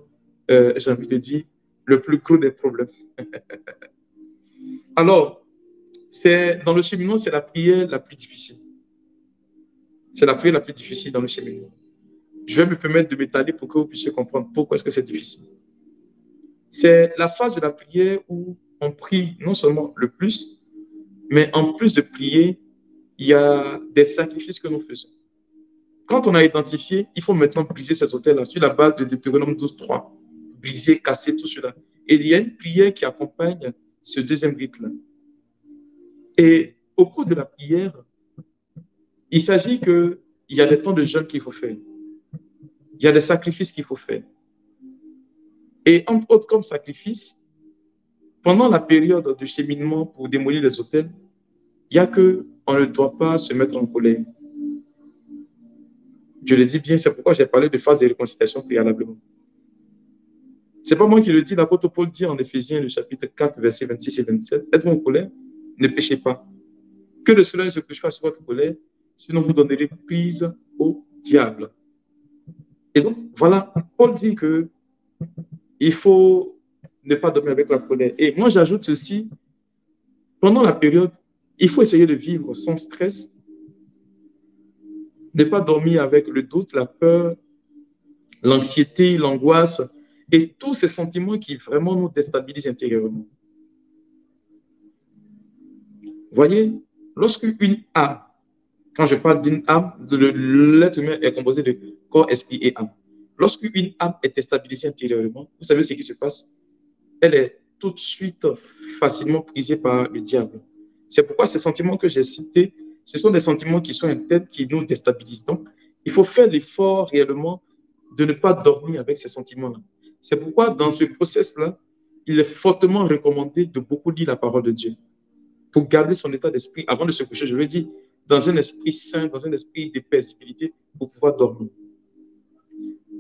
j'ai envie de dire, le plus gros des problèmes. Alors, dans le cheminement, c'est la prière la plus difficile. C'est la prière la plus difficile dans le cheminement. Je vais me permettre de m'étaler pour que vous puissiez comprendre pourquoi est-ce que c'est difficile. C'est la phase de la prière où on prie non seulement le plus, mais en plus de prier, il y a des sacrifices que nous faisons. Quand on a identifié, il faut maintenant briser ces hôtels-là sur la base de Deutéronome 12.3. Briser, casser tout cela. Et il y a une prière qui accompagne ce deuxième rite-là. Et au cours de la prière, il s'agit qu'il y a des temps de jeûne qu'il faut faire. Il y a des sacrifices qu'il faut faire. Et entre autres comme sacrifice, pendant la période de cheminement pour démolir les hôtels, il y a qu'on ne doit pas se mettre en colère. Je le dis bien, c'est pourquoi j'ai parlé de phase de réconciliation préalablement. Ce n'est pas moi qui le dis, l'apôtre Paul dit en Éphésiens, le chapitre 4, versets 26 et 27, êtes-vous en colère? Ne péchez pas. Que le soleil ne se couche pas sur votre colère, sinon vous donnerez prise au diable. Et donc, voilà, Paul dit qu'il faut ne pas dormir avec la colère. Et moi, j'ajoute ceci, pendant la période, il faut essayer de vivre sans stress, ne pas dormir avec le doute, la peur, l'anxiété, l'angoisse et tous ces sentiments qui vraiment nous déstabilisent intérieurement. Voyez, lorsque une âme, quand je parle d'une âme, l'être humain est composé de corps, esprit et âme. Lorsque une âme est déstabilisée intérieurement, vous savez ce qui se passe? Elle est tout de suite facilement prisée par le diable. C'est pourquoi ces sentiments que j'ai cités, ce sont des sentiments qui sont internes, qui nous déstabilisent. Donc, il faut faire l'effort réellement de ne pas dormir avec ces sentiments-là. C'est pourquoi dans ce process-là, il est fortement recommandé de beaucoup lire la parole de Dieu pour garder son état d'esprit avant de se coucher. Je le dis, dans un esprit sain, dans un esprit de paisibilité pour pouvoir dormir.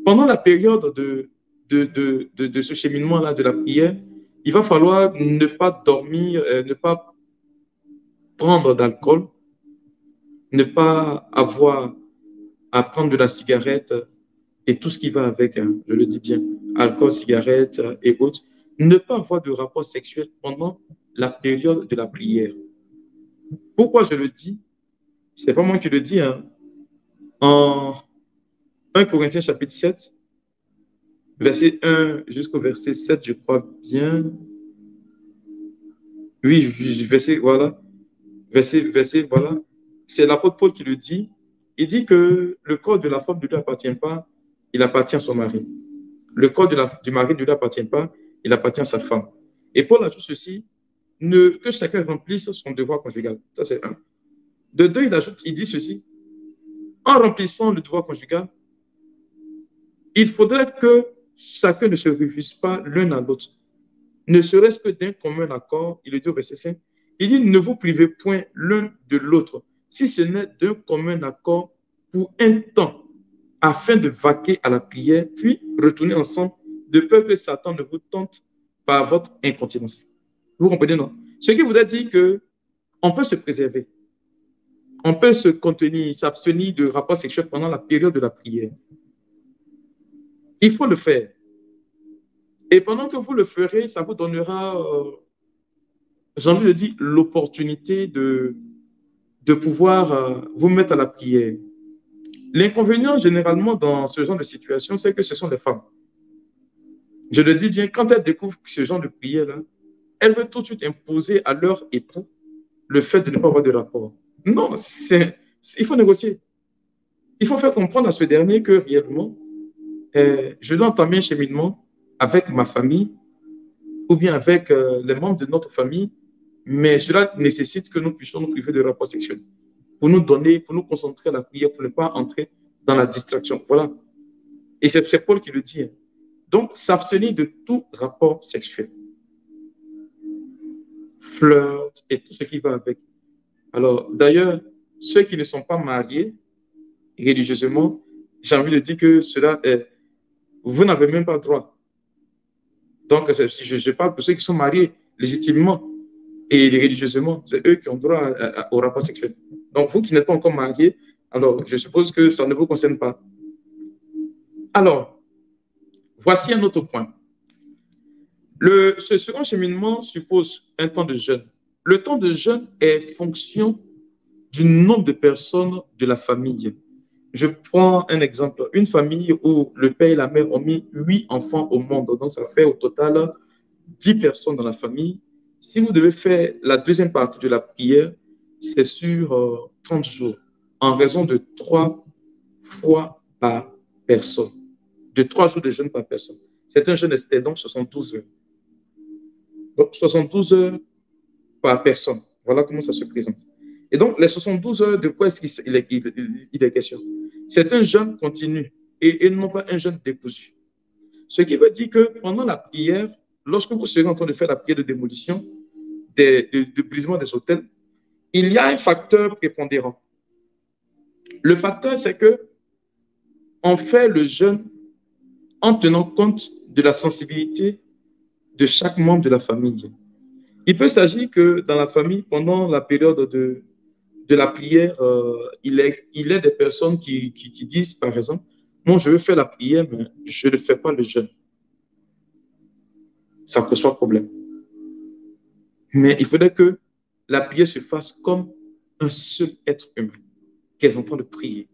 Pendant la période de ce cheminement-là, de la prière, il va falloir ne pas dormir, ne pas prendre d'alcool, ne pas avoir à prendre de la cigarette et tout ce qui va avec, hein, je le dis bien, alcool, cigarette et autres, ne pas avoir de rapport sexuel pendant la période de la prière. Pourquoi je le dis? C'est pas moi qui le dis, hein. En 1 Corinthiens chapitre 7, verset 1 jusqu'au verset 7, je crois bien. Oui, verset, voilà. Verset, voilà. C'est l'apôtre Paul qui le dit. Il dit que le corps de la femme ne lui appartient pas, il appartient à son mari. Le corps du mari ne lui appartient pas, il appartient à sa femme. Et Paul ajoute ceci, que chacun remplisse son devoir conjugal. Ça, c'est un. De deux, il dit ceci, en remplissant le devoir conjugal, il faudrait que chacun ne se refuse pas l'un à l'autre, ne serait-ce que d'un commun accord, il le dit au verset 5, il dit, ne vous privez point l'un de l'autre, si ce n'est d'un commun accord pour un temps, afin de vaquer à la prière, puis retourner ensemble, de peur que Satan ne vous tente par votre incontinence. Vous comprenez, non? Ce qui voudrait dire qu'on peut se préserver, on peut se contenir, s'abstenir de rapports sexuels pendant la période de la prière. Il faut le faire. Et pendant que vous le ferez, ça vous donnera, j'ai envie de dire, l'opportunité de pouvoir vous mettre à la prière. L'inconvénient, généralement, dans ce genre de situation, c'est que ce sont les femmes. Je le dis bien, quand elles découvrent ce genre de prière-là, elles veulent tout de suite imposer à leur époux le fait de ne pas avoir de rapport. Non, il faut négocier. Il faut faire comprendre à ce dernier que réellement, je dois entamer un cheminement avec ma famille ou bien avec les membres de notre famille, mais cela nécessite que nous puissions nous priver de rapports sexuels pour nous donner, pour nous concentrer à la prière, pour ne pas entrer dans la distraction. Voilà. Et c'est Paul qui le dit. Donc, s'abstenir de tout rapport sexuel, flirt et tout ce qui va avec. Alors, d'ailleurs, ceux qui ne sont pas mariés religieusement, j'ai envie de dire que cela est, vous n'avez même pas le droit. Donc, si je parle pour ceux qui sont mariés légitimement et religieusement, c'est eux qui ont droit au rapport sexuel. Donc, vous qui n'êtes pas encore mariés, alors je suppose que ça ne vous concerne pas. Alors, voici un autre point. Ce second cheminement suppose un temps de jeûne. Le temps de jeûne est fonction du nombre de personnes de la famille. Je prends un exemple. Une famille où le père et la mère ont mis 8 enfants au monde. Donc, ça fait au total 10 personnes dans la famille. Si vous devez faire la deuxième partie de la prière, c'est sur 30 jours, en raison de 3 fois par personne. De 3 jours de jeûne par personne. C'est un jeûne Esther, donc 72 heures. Donc, 72 heures par personne. Voilà comment ça se présente. Et donc, les 72 heures, de quoi est-ce qu'il est question? C'est un jeûne continu et non pas un jeûne décousu. Ce qui veut dire que pendant la prière, lorsque vous serez en train de faire la prière de démolition, de brisement des autels, il y a un facteur prépondérant. Le facteur, c'est que on fait le jeûne en tenant compte de la sensibilité de chaque membre de la famille. Il peut s'agir que dans la famille, pendant la période de la prière, il est des personnes qui disent, par exemple, moi, je veux faire la prière, mais je ne fais pas le jeûne. Ça ne pose pas de problème. Mais il faudrait que la prière se fasse comme un seul être humain, qui est en train de prier.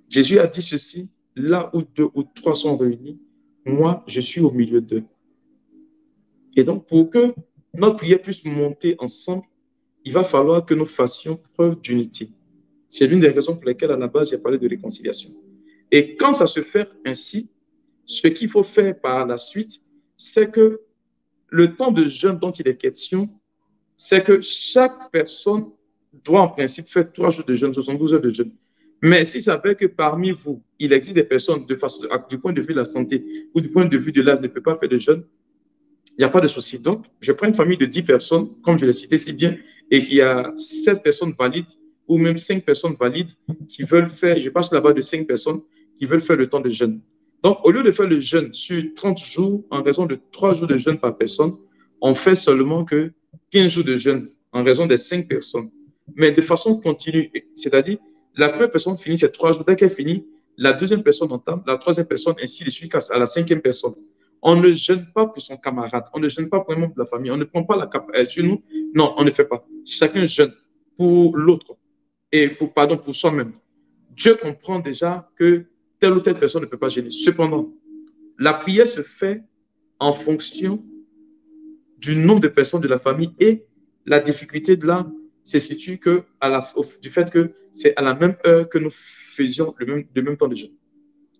Jésus a dit ceci, là où 2 ou 3 sont réunis, moi, je suis au milieu d'eux. Et donc, pour que notre prière puisse monter ensemble, il va falloir que nous fassions preuve d'unité. C'est l'une des raisons pour lesquelles, à la base, j'ai parlé de réconciliation. Et quand ça se fait ainsi, ce qu'il faut faire par la suite, c'est que le temps de jeûne dont il est question, c'est que chaque personne doit en principe faire 3 jours de jeûne, 72 heures de jeûne. Mais s'il s'avère que parmi vous, il existe des personnes du point de vue de la santé ou du point de vue de l'âge ne peut pas faire de jeûne, il n'y a pas de souci. Donc, je prends une famille de 10 personnes, comme je l'ai cité si bien, et qu'il y a 7 personnes valides ou même 5 personnes valides qui veulent faire, je passe là-bas de 5 personnes qui veulent faire le temps de jeûne. Donc, au lieu de faire le jeûne sur 30 jours, en raison de 3 jours de jeûne par personne, on fait seulement que 15 jours de jeûne en raison des 5 personnes, mais de façon continue. C'est-à-dire, la première personne finit ses 3 jours. Dès qu'elle finit, la deuxième personne entame, la troisième personne, ainsi de suite, à la 5e personne. On ne jeûne pas pour son camarade, on ne jeûne pas pour un membre de la famille, on ne prend pas la sur nous. Non, on ne fait pas. Chacun jeûne pour l'autre et pour soi-même. Dieu comprend déjà que telle ou telle personne ne peut pas jeûner. Cependant, la prière se fait en fonction du nombre de personnes de la famille et la difficulté de là se situe du fait que c'est à la même heure que nous faisions le même temps de jeûne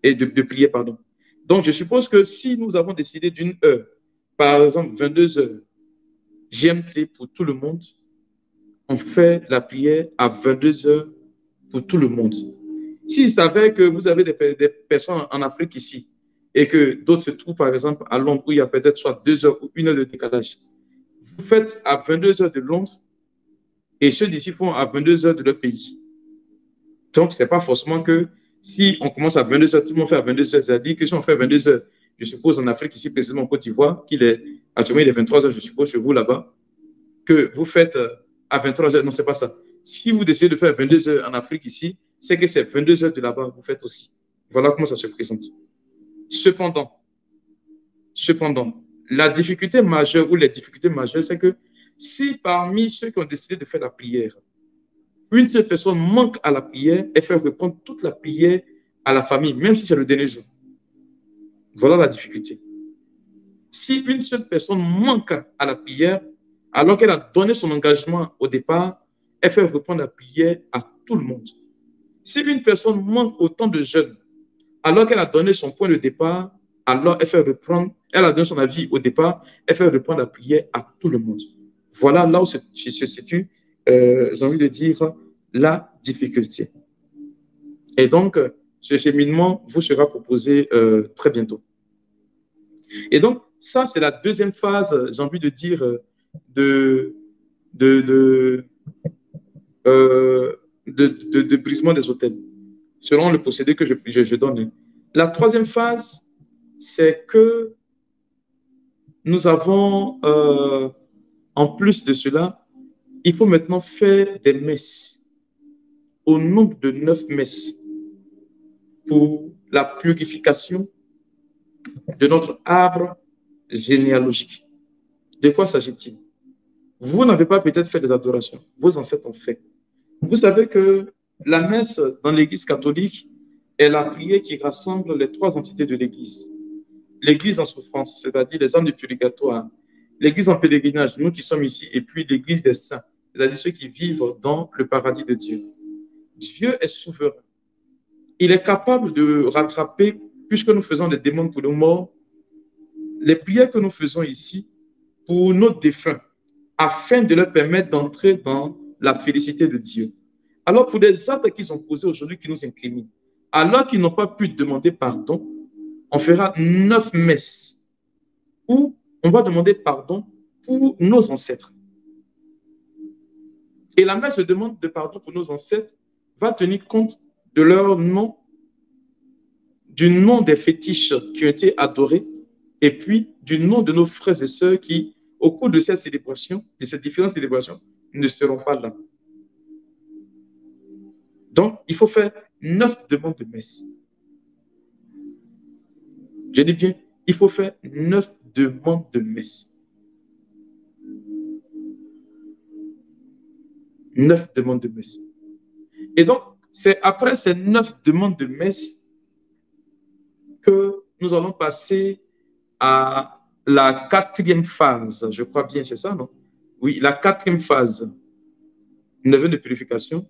et de prière, pardon. Donc, je suppose que si nous avons décidé d'une heure, par exemple 22 heures, GMT pour tout le monde, on fait la prière à 22 heures pour tout le monde. S'il s'avère que vous avez des personnes en Afrique ici et que d'autres se trouvent, par exemple, à Londres, où il y a peut-être soit 2 heures ou 1 heure de décalage, vous faites à 22 heures de Londres et ceux d'ici font à 22 heures de leur pays. Donc, ce n'est pas forcément que si on commence à 22 heures, tout le monde fait à 22 heures. C'est-à-dire que si on fait 22 heures, je suppose en Afrique, ici, précisément en Côte d'Ivoire, actuellement il est 23 heures, je suppose, chez vous là-bas, que vous faites à 23 heures. Non, ce n'est pas ça. Si vous décidez de faire 22 heures en Afrique ici, c'est que c'est 22 heures de là-bas, vous faites aussi. Voilà comment ça se présente. Cependant, la difficulté majeure ou les difficultés majeures, c'est que si parmi ceux qui ont décidé de faire la prière, une seule personne manque à la prière et fait reprendre toute la prière à la famille, même si c'est le dernier jour. Voilà la difficulté. Si une seule personne manque à la prière, alors qu'elle a donné son engagement au départ, elle fait reprendre la prière à tout le monde. Si une personne manque autant de jeûne, alors qu'elle a donné son point de départ, alors elle fait reprendre, elle a donné son avis au départ, elle fait reprendre la prière à tout le monde. Voilà là où se situe, j'ai envie de dire, la difficulté. Et donc, ce cheminement vous sera proposé très bientôt. Et donc, ça, c'est la deuxième phase, j'ai envie de dire, de, de, de, de brisement des hôtels, selon le procédé que je donne. La troisième phase, c'est que nous avons, en plus de cela, il faut maintenant faire des messes, au nombre de 9 messes, pour la purification de notre arbre généalogique. De quoi s'agit-il? Vous n'avez pas peut-être fait des adorations, vos ancêtres ont fait. Vous savez que la messe dans l'Église catholique est la prière qui rassemble les trois entités de l'Église. L'Église en souffrance, c'est-à-dire les âmes du purgatoire, l'Église en pèlerinage, nous qui sommes ici, et puis l'Église des saints, c'est-à-dire ceux qui vivent dans le paradis de Dieu. Dieu est souverain. Il est capable de rattraper, puisque nous faisons des démons pour nos morts, les prières que nous faisons ici pour nos défunts, afin de leur permettre d'entrer dans la félicité de Dieu. Alors, pour des actes qu'ils ont posés aujourd'hui qui nous incriminent, alors qu'ils n'ont pas pu demander pardon, on fera 9 messes où on va demander pardon pour nos ancêtres. Et la messe de demande de pardon pour nos ancêtres va tenir compte de leur nom, du nom des fétiches qui ont été adorés, et puis du nom de nos frères et sœurs qui, au cours de cette célébration, de ces différentes célébrations, ne seront pas là. Donc, il faut faire 9 demandes de messe. Je dis bien, il faut faire 9 demandes de messe. 9 demandes de messe. Et donc, c'est après ces 9 demandes de messe que nous allons passer à la 4e phase. Je crois bien, c'est ça, non? Oui, la 4e phase. Neuvaine de purification,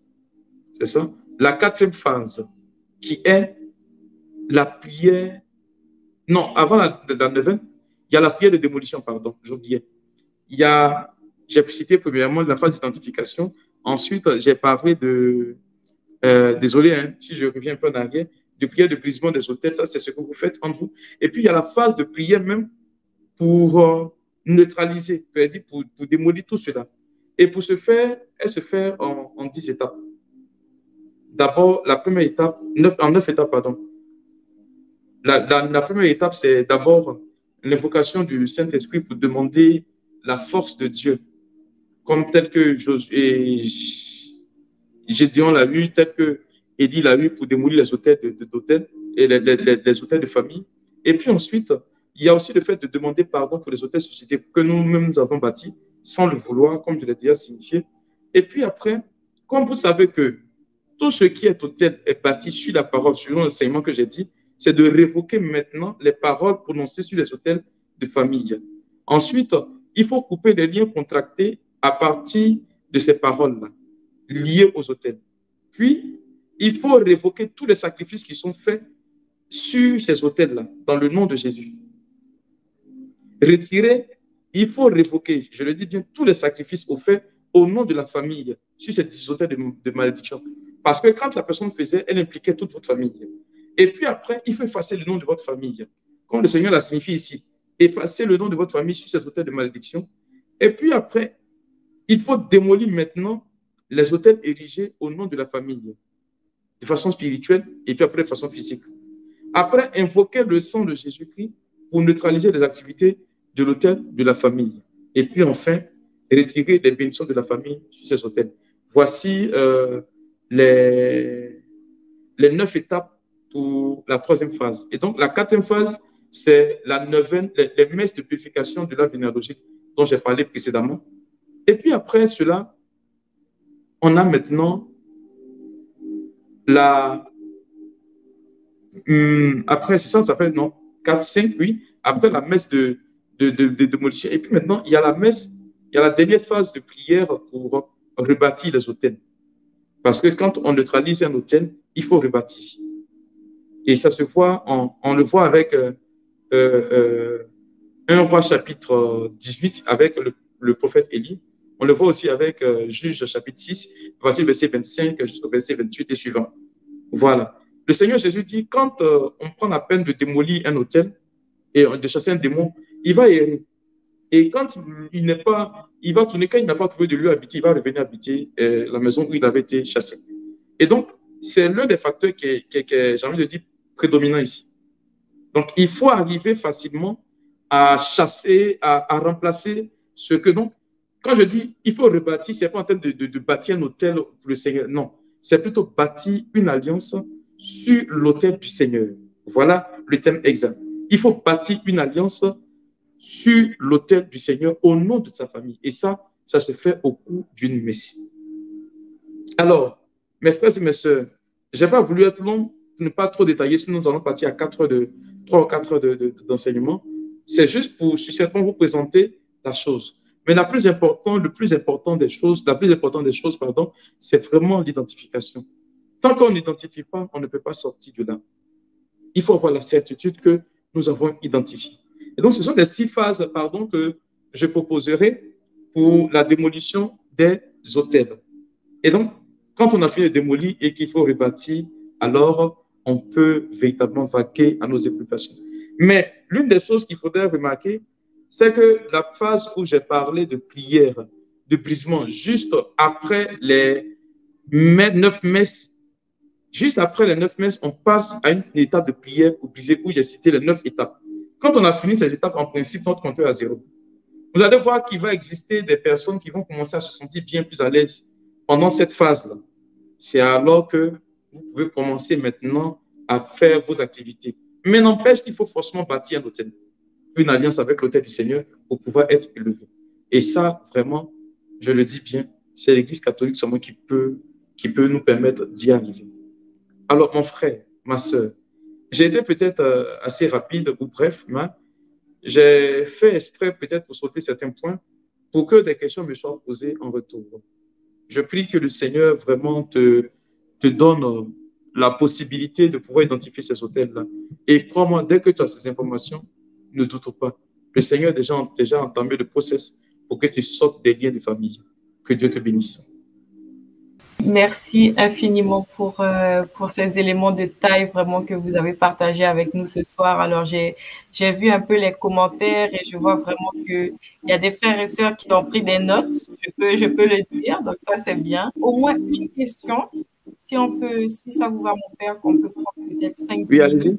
c'est ça? La 4e phase, qui est la prière. Non, avant la neuvaine, il y a la prière de démolition, pardon, j'oubliais. Il y a, j'ai cité premièrement la phase d'identification. Ensuite, j'ai parlé de, désolé hein, si je reviens un peu en arrière, de prière de brisement des hôtels. Ça, c'est ce que vous faites entre vous. Et puis, il y a la phase de prière même pour neutraliser, pour démolir tout cela. Et pour ce faire, elle se fait en 10 étapes. D'abord, la première étape, en 9 étapes, pardon. La première étape, c'est d'abord l'invocation du Saint-Esprit pour demander la force de Dieu, comme tel que Gédéon l'a eu, tel que Élie l'a eu pour démolir les hôtels d'hôtels et les hôtels de famille. Et puis ensuite, il y a aussi le fait de demander pardon pour les hôtels sociétés que nous-mêmes nous avons bâtis sans le vouloir, comme je l'ai déjà signifié. Et puis après, comme vous savez que tout ce qui est hôtel est bâti sur la parole, sur l'enseignement que j'ai dit, c'est de révoquer maintenant les paroles prononcées sur les hôtels de famille. Ensuite, il faut couper les liens contractés à partir de ces paroles-là, liées aux hôtels. Puis, il faut révoquer tous les sacrifices qui sont faits sur ces hôtels-là, dans le nom de Jésus. Retirer, il faut révoquer, je le dis bien, tous les sacrifices faits au nom de la famille sur ces hôtels de malédiction. Parce que quand la personne faisait, elle impliquait toute votre famille. Et puis après, il faut effacer le nom de votre famille. Comme le Seigneur l'a signifié ici, effacer le nom de votre famille sur ces hôtels de malédiction. Et puis après, il faut démolir maintenant les hôtels érigés au nom de la famille, de façon spirituelle et puis après de façon physique. Après, invoquer le sang de Jésus-Christ pour neutraliser les activités de l'hôtel de la famille. Et puis enfin, retirer les bénédictions de la famille sur ces hôtels. Voici les 9 étapes pour la troisième phase. Et donc, la quatrième phase, c'est la neuvaine, les messes de purification de l'art généalogique dont j'ai parlé précédemment. Et puis après cela, on a maintenant la... après, c'est ça s'appelle, non, 4, 5, oui. Après la messe de démolition. Et puis maintenant, il y a la messe, il y a la dernière phase de prière pour rebâtir les autels. Parce que quand on neutralise un autel, il faut rebâtir. Et ça se voit, on le voit avec 1 roi chapitre 18 avec le prophète Élie. On le voit aussi avec Juge chapitre 6, à partir du verset 25 jusqu'au verset 28 et suivant. Voilà. Le Seigneur Jésus dit, quand on prend la peine de démolir un autel et de chasser un démon, il va errer. Et quand il n'est pas, il va tourner, quand il n'a pas trouvé de lieu habiter, il va revenir habiter la maison où il avait été chassé. Et donc, c'est l'un des facteurs qui est, j'ai envie de dire, prédominant ici. Donc, il faut arriver facilement à chasser, à remplacer ce que donc, quand je dis il faut rebâtir, ce n'est pas en termes de bâtir un hôtel pour le Seigneur, non. C'est plutôt bâtir une alliance sur l'autel du Seigneur. Voilà le thème exact. Il faut bâtir une alliance sur l'autel du Seigneur au nom de sa famille. Et ça se fait au cours d'une messe. Alors, mes frères et mes sœurs, je n'ai pas voulu être long, ne pas trop détailler, sinon nous allons partir à 3 ou 4 heures d'enseignement. C'est juste pour succinctement vous présenter la chose. Mais la plus importante des choses, c'est vraiment l'identification. Tant qu'on n'identifie pas, on ne peut pas sortir de là. Il faut avoir la certitude que nous avons identifié. Et donc, ce sont les 6 phases, que je proposerai pour la démolition des hôtels. Et donc, quand on a fini de démolir et qu'il faut rebâtir, alors on peut véritablement vaquer à nos occupations. Mais l'une des choses qu'il faudrait remarquer, c'est que la phase où j'ai parlé de prière, de brisement, juste après les 9 messes, on passe à une étape de prière pour briser, où j'ai cité les 9 étapes. Quand on a fini ces étapes, en principe, notre compteur est à 0. Vous allez voir qu'il va exister des personnes qui vont commencer à se sentir bien plus à l'aise pendant cette phase-là. C'est alors que vous pouvez commencer maintenant à faire vos activités. Mais n'empêche qu'il faut forcément bâtir un hôtel, une alliance avec l'hôtel du Seigneur pour pouvoir être élevé. Et ça, vraiment, je le dis bien, c'est l'Église catholique seulement qui peut nous permettre d'y arriver. Alors, mon frère, ma soeur, j'ai été peut-être assez rapide ou bref, mais j'ai fait exprès peut-être pour sauter certains points pour que des questions me soient posées en retour. Je prie que le Seigneur vraiment te donne la possibilité de pouvoir identifier ces hôtels-là. Et crois-moi, dès que tu as ces informations, ne doute pas. Le Seigneur a déjà entamé le process pour que tu sortes des liens de famille. Que Dieu te bénisse. Merci infiniment pour ces éléments de taille vraiment que vous avez partagés avec nous ce soir. Alors, j'ai vu un peu les commentaires et je vois vraiment qu'il y a des frères et sœurs qui ont pris des notes. Je peux le dire, donc ça, c'est bien. Au moins une question, si ça vous va, mon père, qu'on peut prendre peut-être 5 minutes. Oui, allez-y.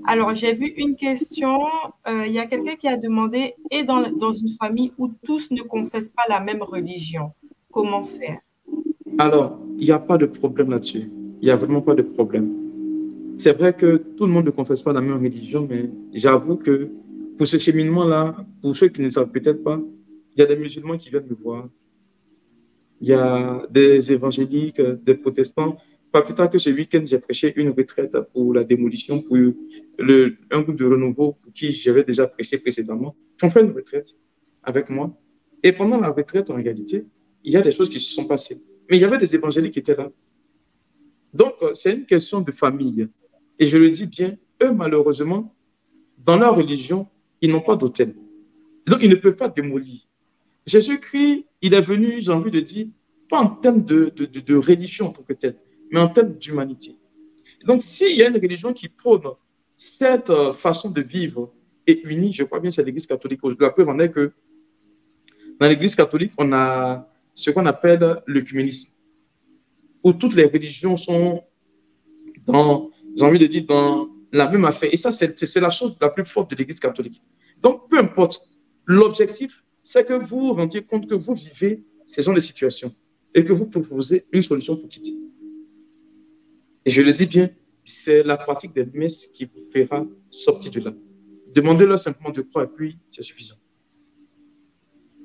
Alors, j'ai vu une question. Il y a quelqu'un qui a demandé, et dans une famille où tous ne confessent pas la même religion, comment faire? Alors, il n'y a pas de problème là-dessus. Il n'y a vraiment pas de problème. C'est vrai que tout le monde ne confesse pas la même religion, mais j'avoue que pour ce cheminement-là, pour ceux qui ne savent peut-être pas, il y a des musulmans qui viennent me voir. Il y a des évangéliques, des protestants. Pas plus tard que ce week-end, j'ai prêché une retraite pour la démolition, pour un groupe de renouveau pour qui j'avais déjà prêché précédemment. On fait une retraite avec moi. Et pendant la retraite, en réalité, il y a des choses qui se sont passées. Mais il y avait des évangéliques qui étaient là. Donc, c'est une question de famille. Et je le dis bien, eux, malheureusement, dans leur religion, ils n'ont pas d'autel. Donc, ils ne peuvent pas démolir. Jésus-Christ, il est venu, j'ai envie de dire, pas en termes de religion en tant que telle, mais en termes d'humanité. Donc, s'il y a une religion qui prône cette façon de vivre et unie, je crois bien que c'est l'Église catholique. La preuve en est que dans l'Église catholique, on a ce qu'on appelle l'œcuménisme, où toutes les religions sont j'ai envie de dire, dans la même affaire. Et ça, c'est la chose la plus forte de l'Église catholique. Donc, peu importe, l'objectif, c'est que vous vous rendiez compte que vous vivez ces genres de situations et que vous proposez une solution pour quitter. Et je le dis bien, c'est la pratique des messes qui vous fera sortir de là. Demandez-leur simplement de croire et puis c'est suffisant.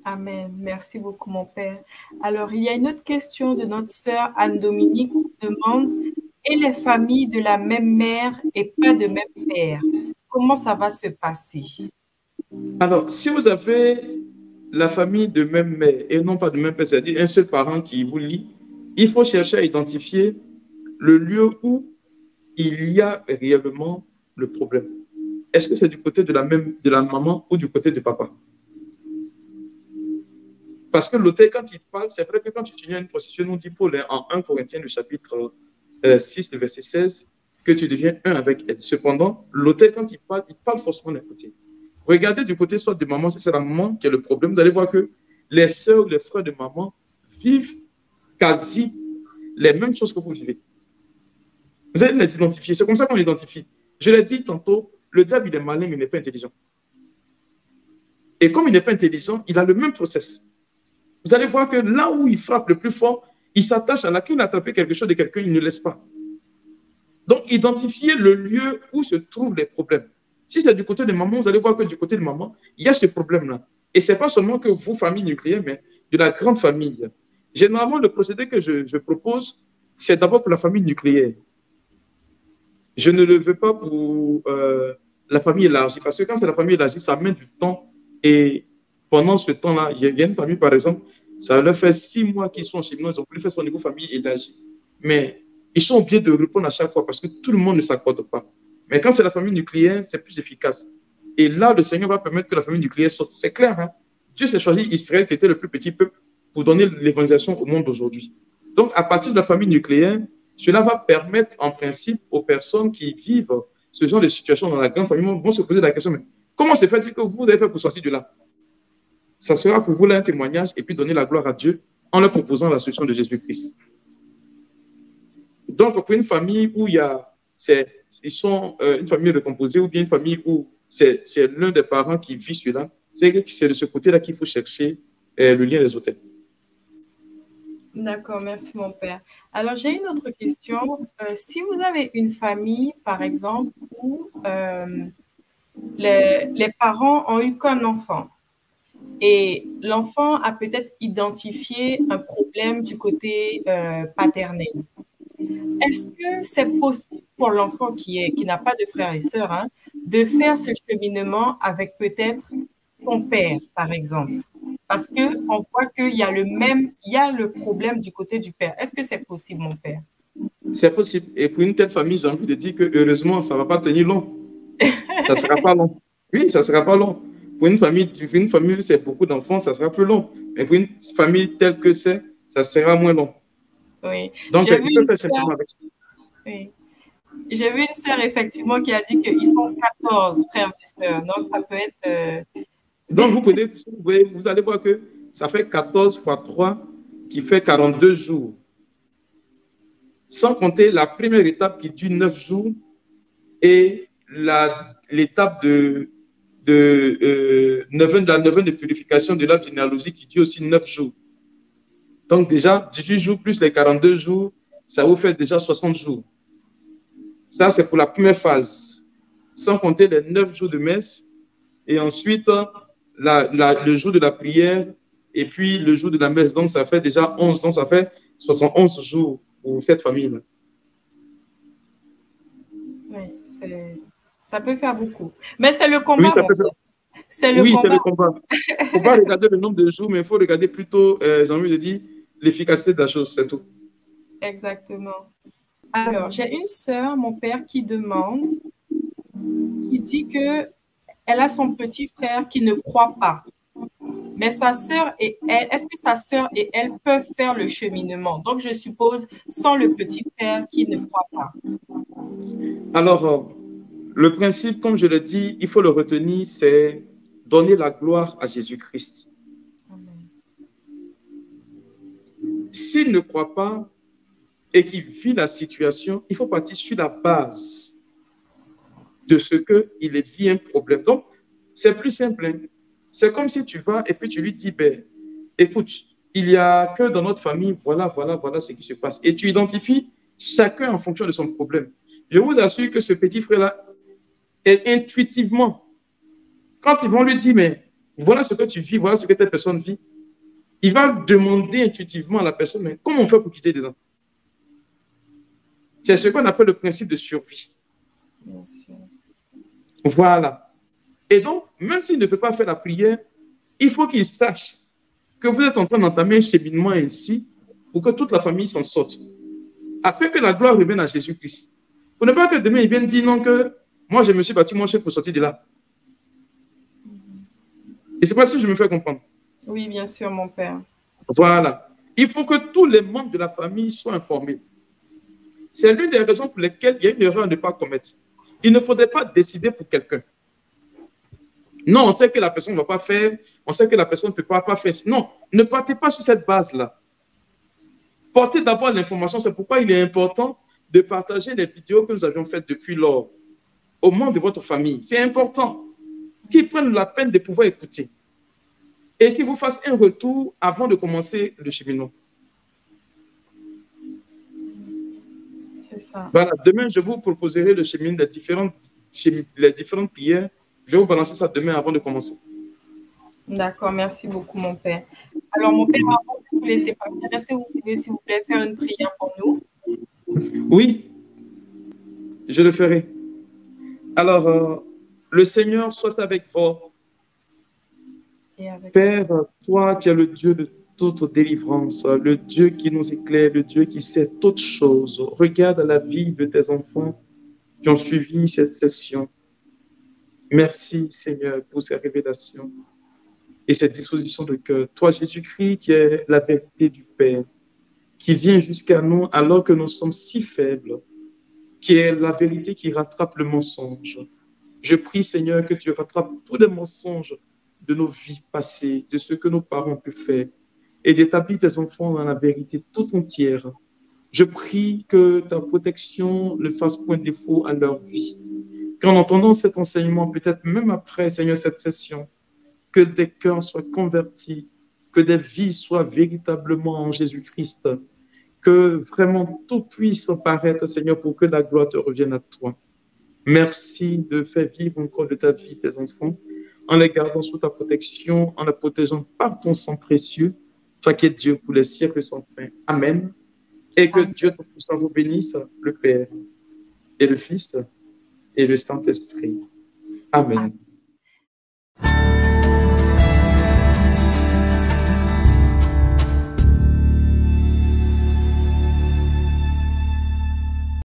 Amen. Merci beaucoup, mon père. Alors, il y a une autre question de notre sœur Anne-Dominique qui demande: et les familles de la même mère et pas de même père, comment ça va se passer? Alors, si vous avez la famille de même mère et non pas de même père, c'est-à-dire un seul parent qui vous lie, il faut chercher à identifier le lieu où il y a réellement le problème. Est-ce que c'est du côté de la maman ou du côté du papa? Parce que l'auteur, quand il parle, c'est vrai que quand tu t'unis à une prostituée, nous dit Paul en 1 Corinthiens, le chapitre 6, le verset 16, que tu deviens un avec elle. Cependant, l'auteur, quand il parle forcément d'un côté. Regardez du côté soit de maman, si c'est la maman qui a le problème, vous allez voir que les sœurs, les frères de maman vivent quasi les mêmes choses que vous vivez. Vous allez les identifier. C'est comme ça qu'on les identifie. Je l'ai dit tantôt, le diable, il est malin, mais il n'est pas intelligent. Et comme il n'est pas intelligent, il a le même process. Vous allez voir que là où il frappe le plus fort, il s'attache à la queue, il a attrapé quelque chose de quelqu'un, il ne laisse pas. Donc, identifiez le lieu où se trouvent les problèmes. Si c'est du côté de maman, vous allez voir que du côté de maman, il y a ce problème-là. Et ce n'est pas seulement que vous, famille nucléaire, mais de la grande famille. Généralement, le procédé que je propose, c'est d'abord pour la famille nucléaire. Je ne le veux pas pour la famille élargie, parce que quand c'est la famille élargie, ça met du temps. Et pendant ce temps-là, il y a une famille, par exemple, ça leur fait 6 mois qu'ils sont chez nous, ils ont pu faire son niveau famille élargie. Mais ils sont obligés de répondre à chaque fois parce que tout le monde ne s'accorde pas. Mais quand c'est la famille nucléaire, c'est plus efficace. Et là, le Seigneur va permettre que la famille nucléaire sorte. C'est clair, hein? Dieu s'est choisi Israël, qui était le plus petit peuple, pour donner l'évangélisation au monde aujourd'hui. Donc, à partir de la famille nucléaire, cela va permettre, en principe, aux personnes qui vivent ce genre de situation dans la grande famille, vont se poser la question, mais comment se fait-il que vous avez fait pour sortir de là? Ça sera pour vous là un témoignage et puis donner la gloire à Dieu en leur proposant la solution de Jésus-Christ. Donc, pour une famille où ils sont une famille recomposée ou bien une famille où c'est l'un des parents qui vit cela, c'est de ce côté-là qu'il faut chercher le lien des hôtels. D'accord, merci mon père. Alors, j'ai une autre question. Si vous avez une famille, par exemple, où les parents ont eu qu'un enfant et l'enfant a peut-être identifié un problème du côté paternel, est-ce que c'est possible pour l'enfant qui n'a pas de frères et sœurs, hein, de faire ce cheminement avec peut-être son père, par exemple? Parce qu'on voit qu'il y a le problème du côté du père. Est-ce que c'est possible, mon père? C'est possible. Et pour une telle famille, j'ai envie de dire que heureusement, ça ne va pas tenir long. Ça ne sera pas long. Oui, ça ne sera pas long. Pour une famille où c'est beaucoup d'enfants, ça sera plus long. Mais pour une famille telle que c'est, ça sera moins long. Oui. Donc, il peut faire simplement avec ça. Oui. J'ai vu une sœur, effectivement, qui a dit qu'ils sont 14 frères et sœurs. Donc, ça peut être... Donc, vous allez voir que ça fait 14 fois 3 qui fait 42 jours. Sans compter la première étape qui dure 9 jours et l'étape de la neuvaine de purification de l'arbre généalogique qui dure aussi 9 jours. Donc, déjà, 18 jours plus les 42 jours, ça vous fait déjà 60 jours. Ça, c'est pour la première phase. Sans compter les 9 jours de messe et ensuite le jour de la prière et puis le jour de la messe. Donc, ça fait déjà 11. Donc, ça fait 71 jours pour cette famille-là. Oui, ça peut faire beaucoup. Mais c'est le combat. Oui, ça peut faire... c'est le combat. Il ne faut pas regarder le nombre de jours, mais il faut regarder plutôt, j'ai envie de dire, l'efficacité de la chose, c'est tout. Exactement. Alors, j'ai une sœur, mon père, qui dit que elle a son petit frère qui ne croit pas. Mais sa sœur et elle, est-ce que sa sœur et elle peuvent faire le cheminement? Donc, je suppose, sans le petit frère qui ne croit pas. Alors, le principe, comme je le dis, il faut le retenir, c'est donner la gloire à Jésus-Christ. S'il ne croit pas et qu'il vit la situation, il faut partir sur la base de ce qu'il vit un problème. Donc, c'est plus simple. Hein? C'est comme si tu vas et puis tu lui dis, ben, écoute, il n'y a que dans notre famille, voilà ce qui se passe. Et tu identifies chacun en fonction de son problème. Je vous assure que ce petit frère-là, est intuitivement, quand ils vont lui dire, mais voilà ce que tu vis, voilà ce que telle personne vit, il va demander intuitivement à la personne, mais comment on fait pour quitter dedans? C'est ce qu'on appelle le principe de survie. Bien sûr. Voilà. Et donc, même s'il ne veut pas faire la prière, il faut qu'il sache que vous êtes en train d'entamer un cheminement ainsi pour que toute la famille s'en sorte. Afin que la gloire revienne à Jésus-Christ. Il ne faut pas que demain, il vienne dire non, que moi, je me suis battu mon chef pour sortir de là. Et c'est pas si je me fais comprendre. Oui, bien sûr, mon père. Voilà. Il faut que tous les membres de la famille soient informés. C'est l'une des raisons pour lesquelles il y a une erreur à ne pas commettre. Il ne faudrait pas décider pour quelqu'un. Non, on sait que la personne ne va pas faire, on sait que la personne ne peut pas faire. Non, ne partez pas sur cette base-là. Portez d'abord l'information. C'est pourquoi il est important de partager les vidéos que nous avions faites depuis lors au membres de votre famille. C'est important qu'ils prennent la peine de pouvoir écouter et qu'ils vous fassent un retour avant de commencer le cheminement. C'est ça. Voilà, demain, je vous proposerai le cheminement les différentes prières. Je vais vous balancer ça demain avant de commencer. D'accord, merci beaucoup, mon père. Alors, mon père, avant de vous laisser partir, est-ce que vous pouvez, s'il vous plaît, faire une prière pour nous? Oui, je le ferai. Alors, le Seigneur soit avec vous. Père, toi qui es le Dieu de toute délivrance, le Dieu qui nous éclaire, le Dieu qui sait toutes choses, regarde la vie de tes enfants qui ont suivi cette session. Merci, Seigneur, pour ces révélations et cette disposition de cœur. Toi, Jésus-Christ, qui est la vérité du Père, qui vient jusqu'à nous alors que nous sommes si faibles, qui est la vérité qui rattrape le mensonge. Je prie, Seigneur, que tu rattrapes tous les mensonges de nos vies passées, de ce que nos parents ont pu faire, et d'établir tes enfants dans la vérité tout entière. Je prie que ta protection ne fasse point défaut à leur vie. Qu'en entendant cet enseignement, peut-être même après, Seigneur, cette session, que des cœurs soient convertis, que des vies soient véritablement en Jésus-Christ, que vraiment tout puisse apparaître, Seigneur, pour que la gloire te revienne à toi. Merci de faire vivre encore de ta vie tes enfants, en les gardant sous ta protection, en les protégeant par ton sang précieux, toi qui es Dieu pour les siècles sans fin. Amen. Et que Dieu Tout-Puissant vous bénisse, le Père et le Fils et le Saint-Esprit. Amen.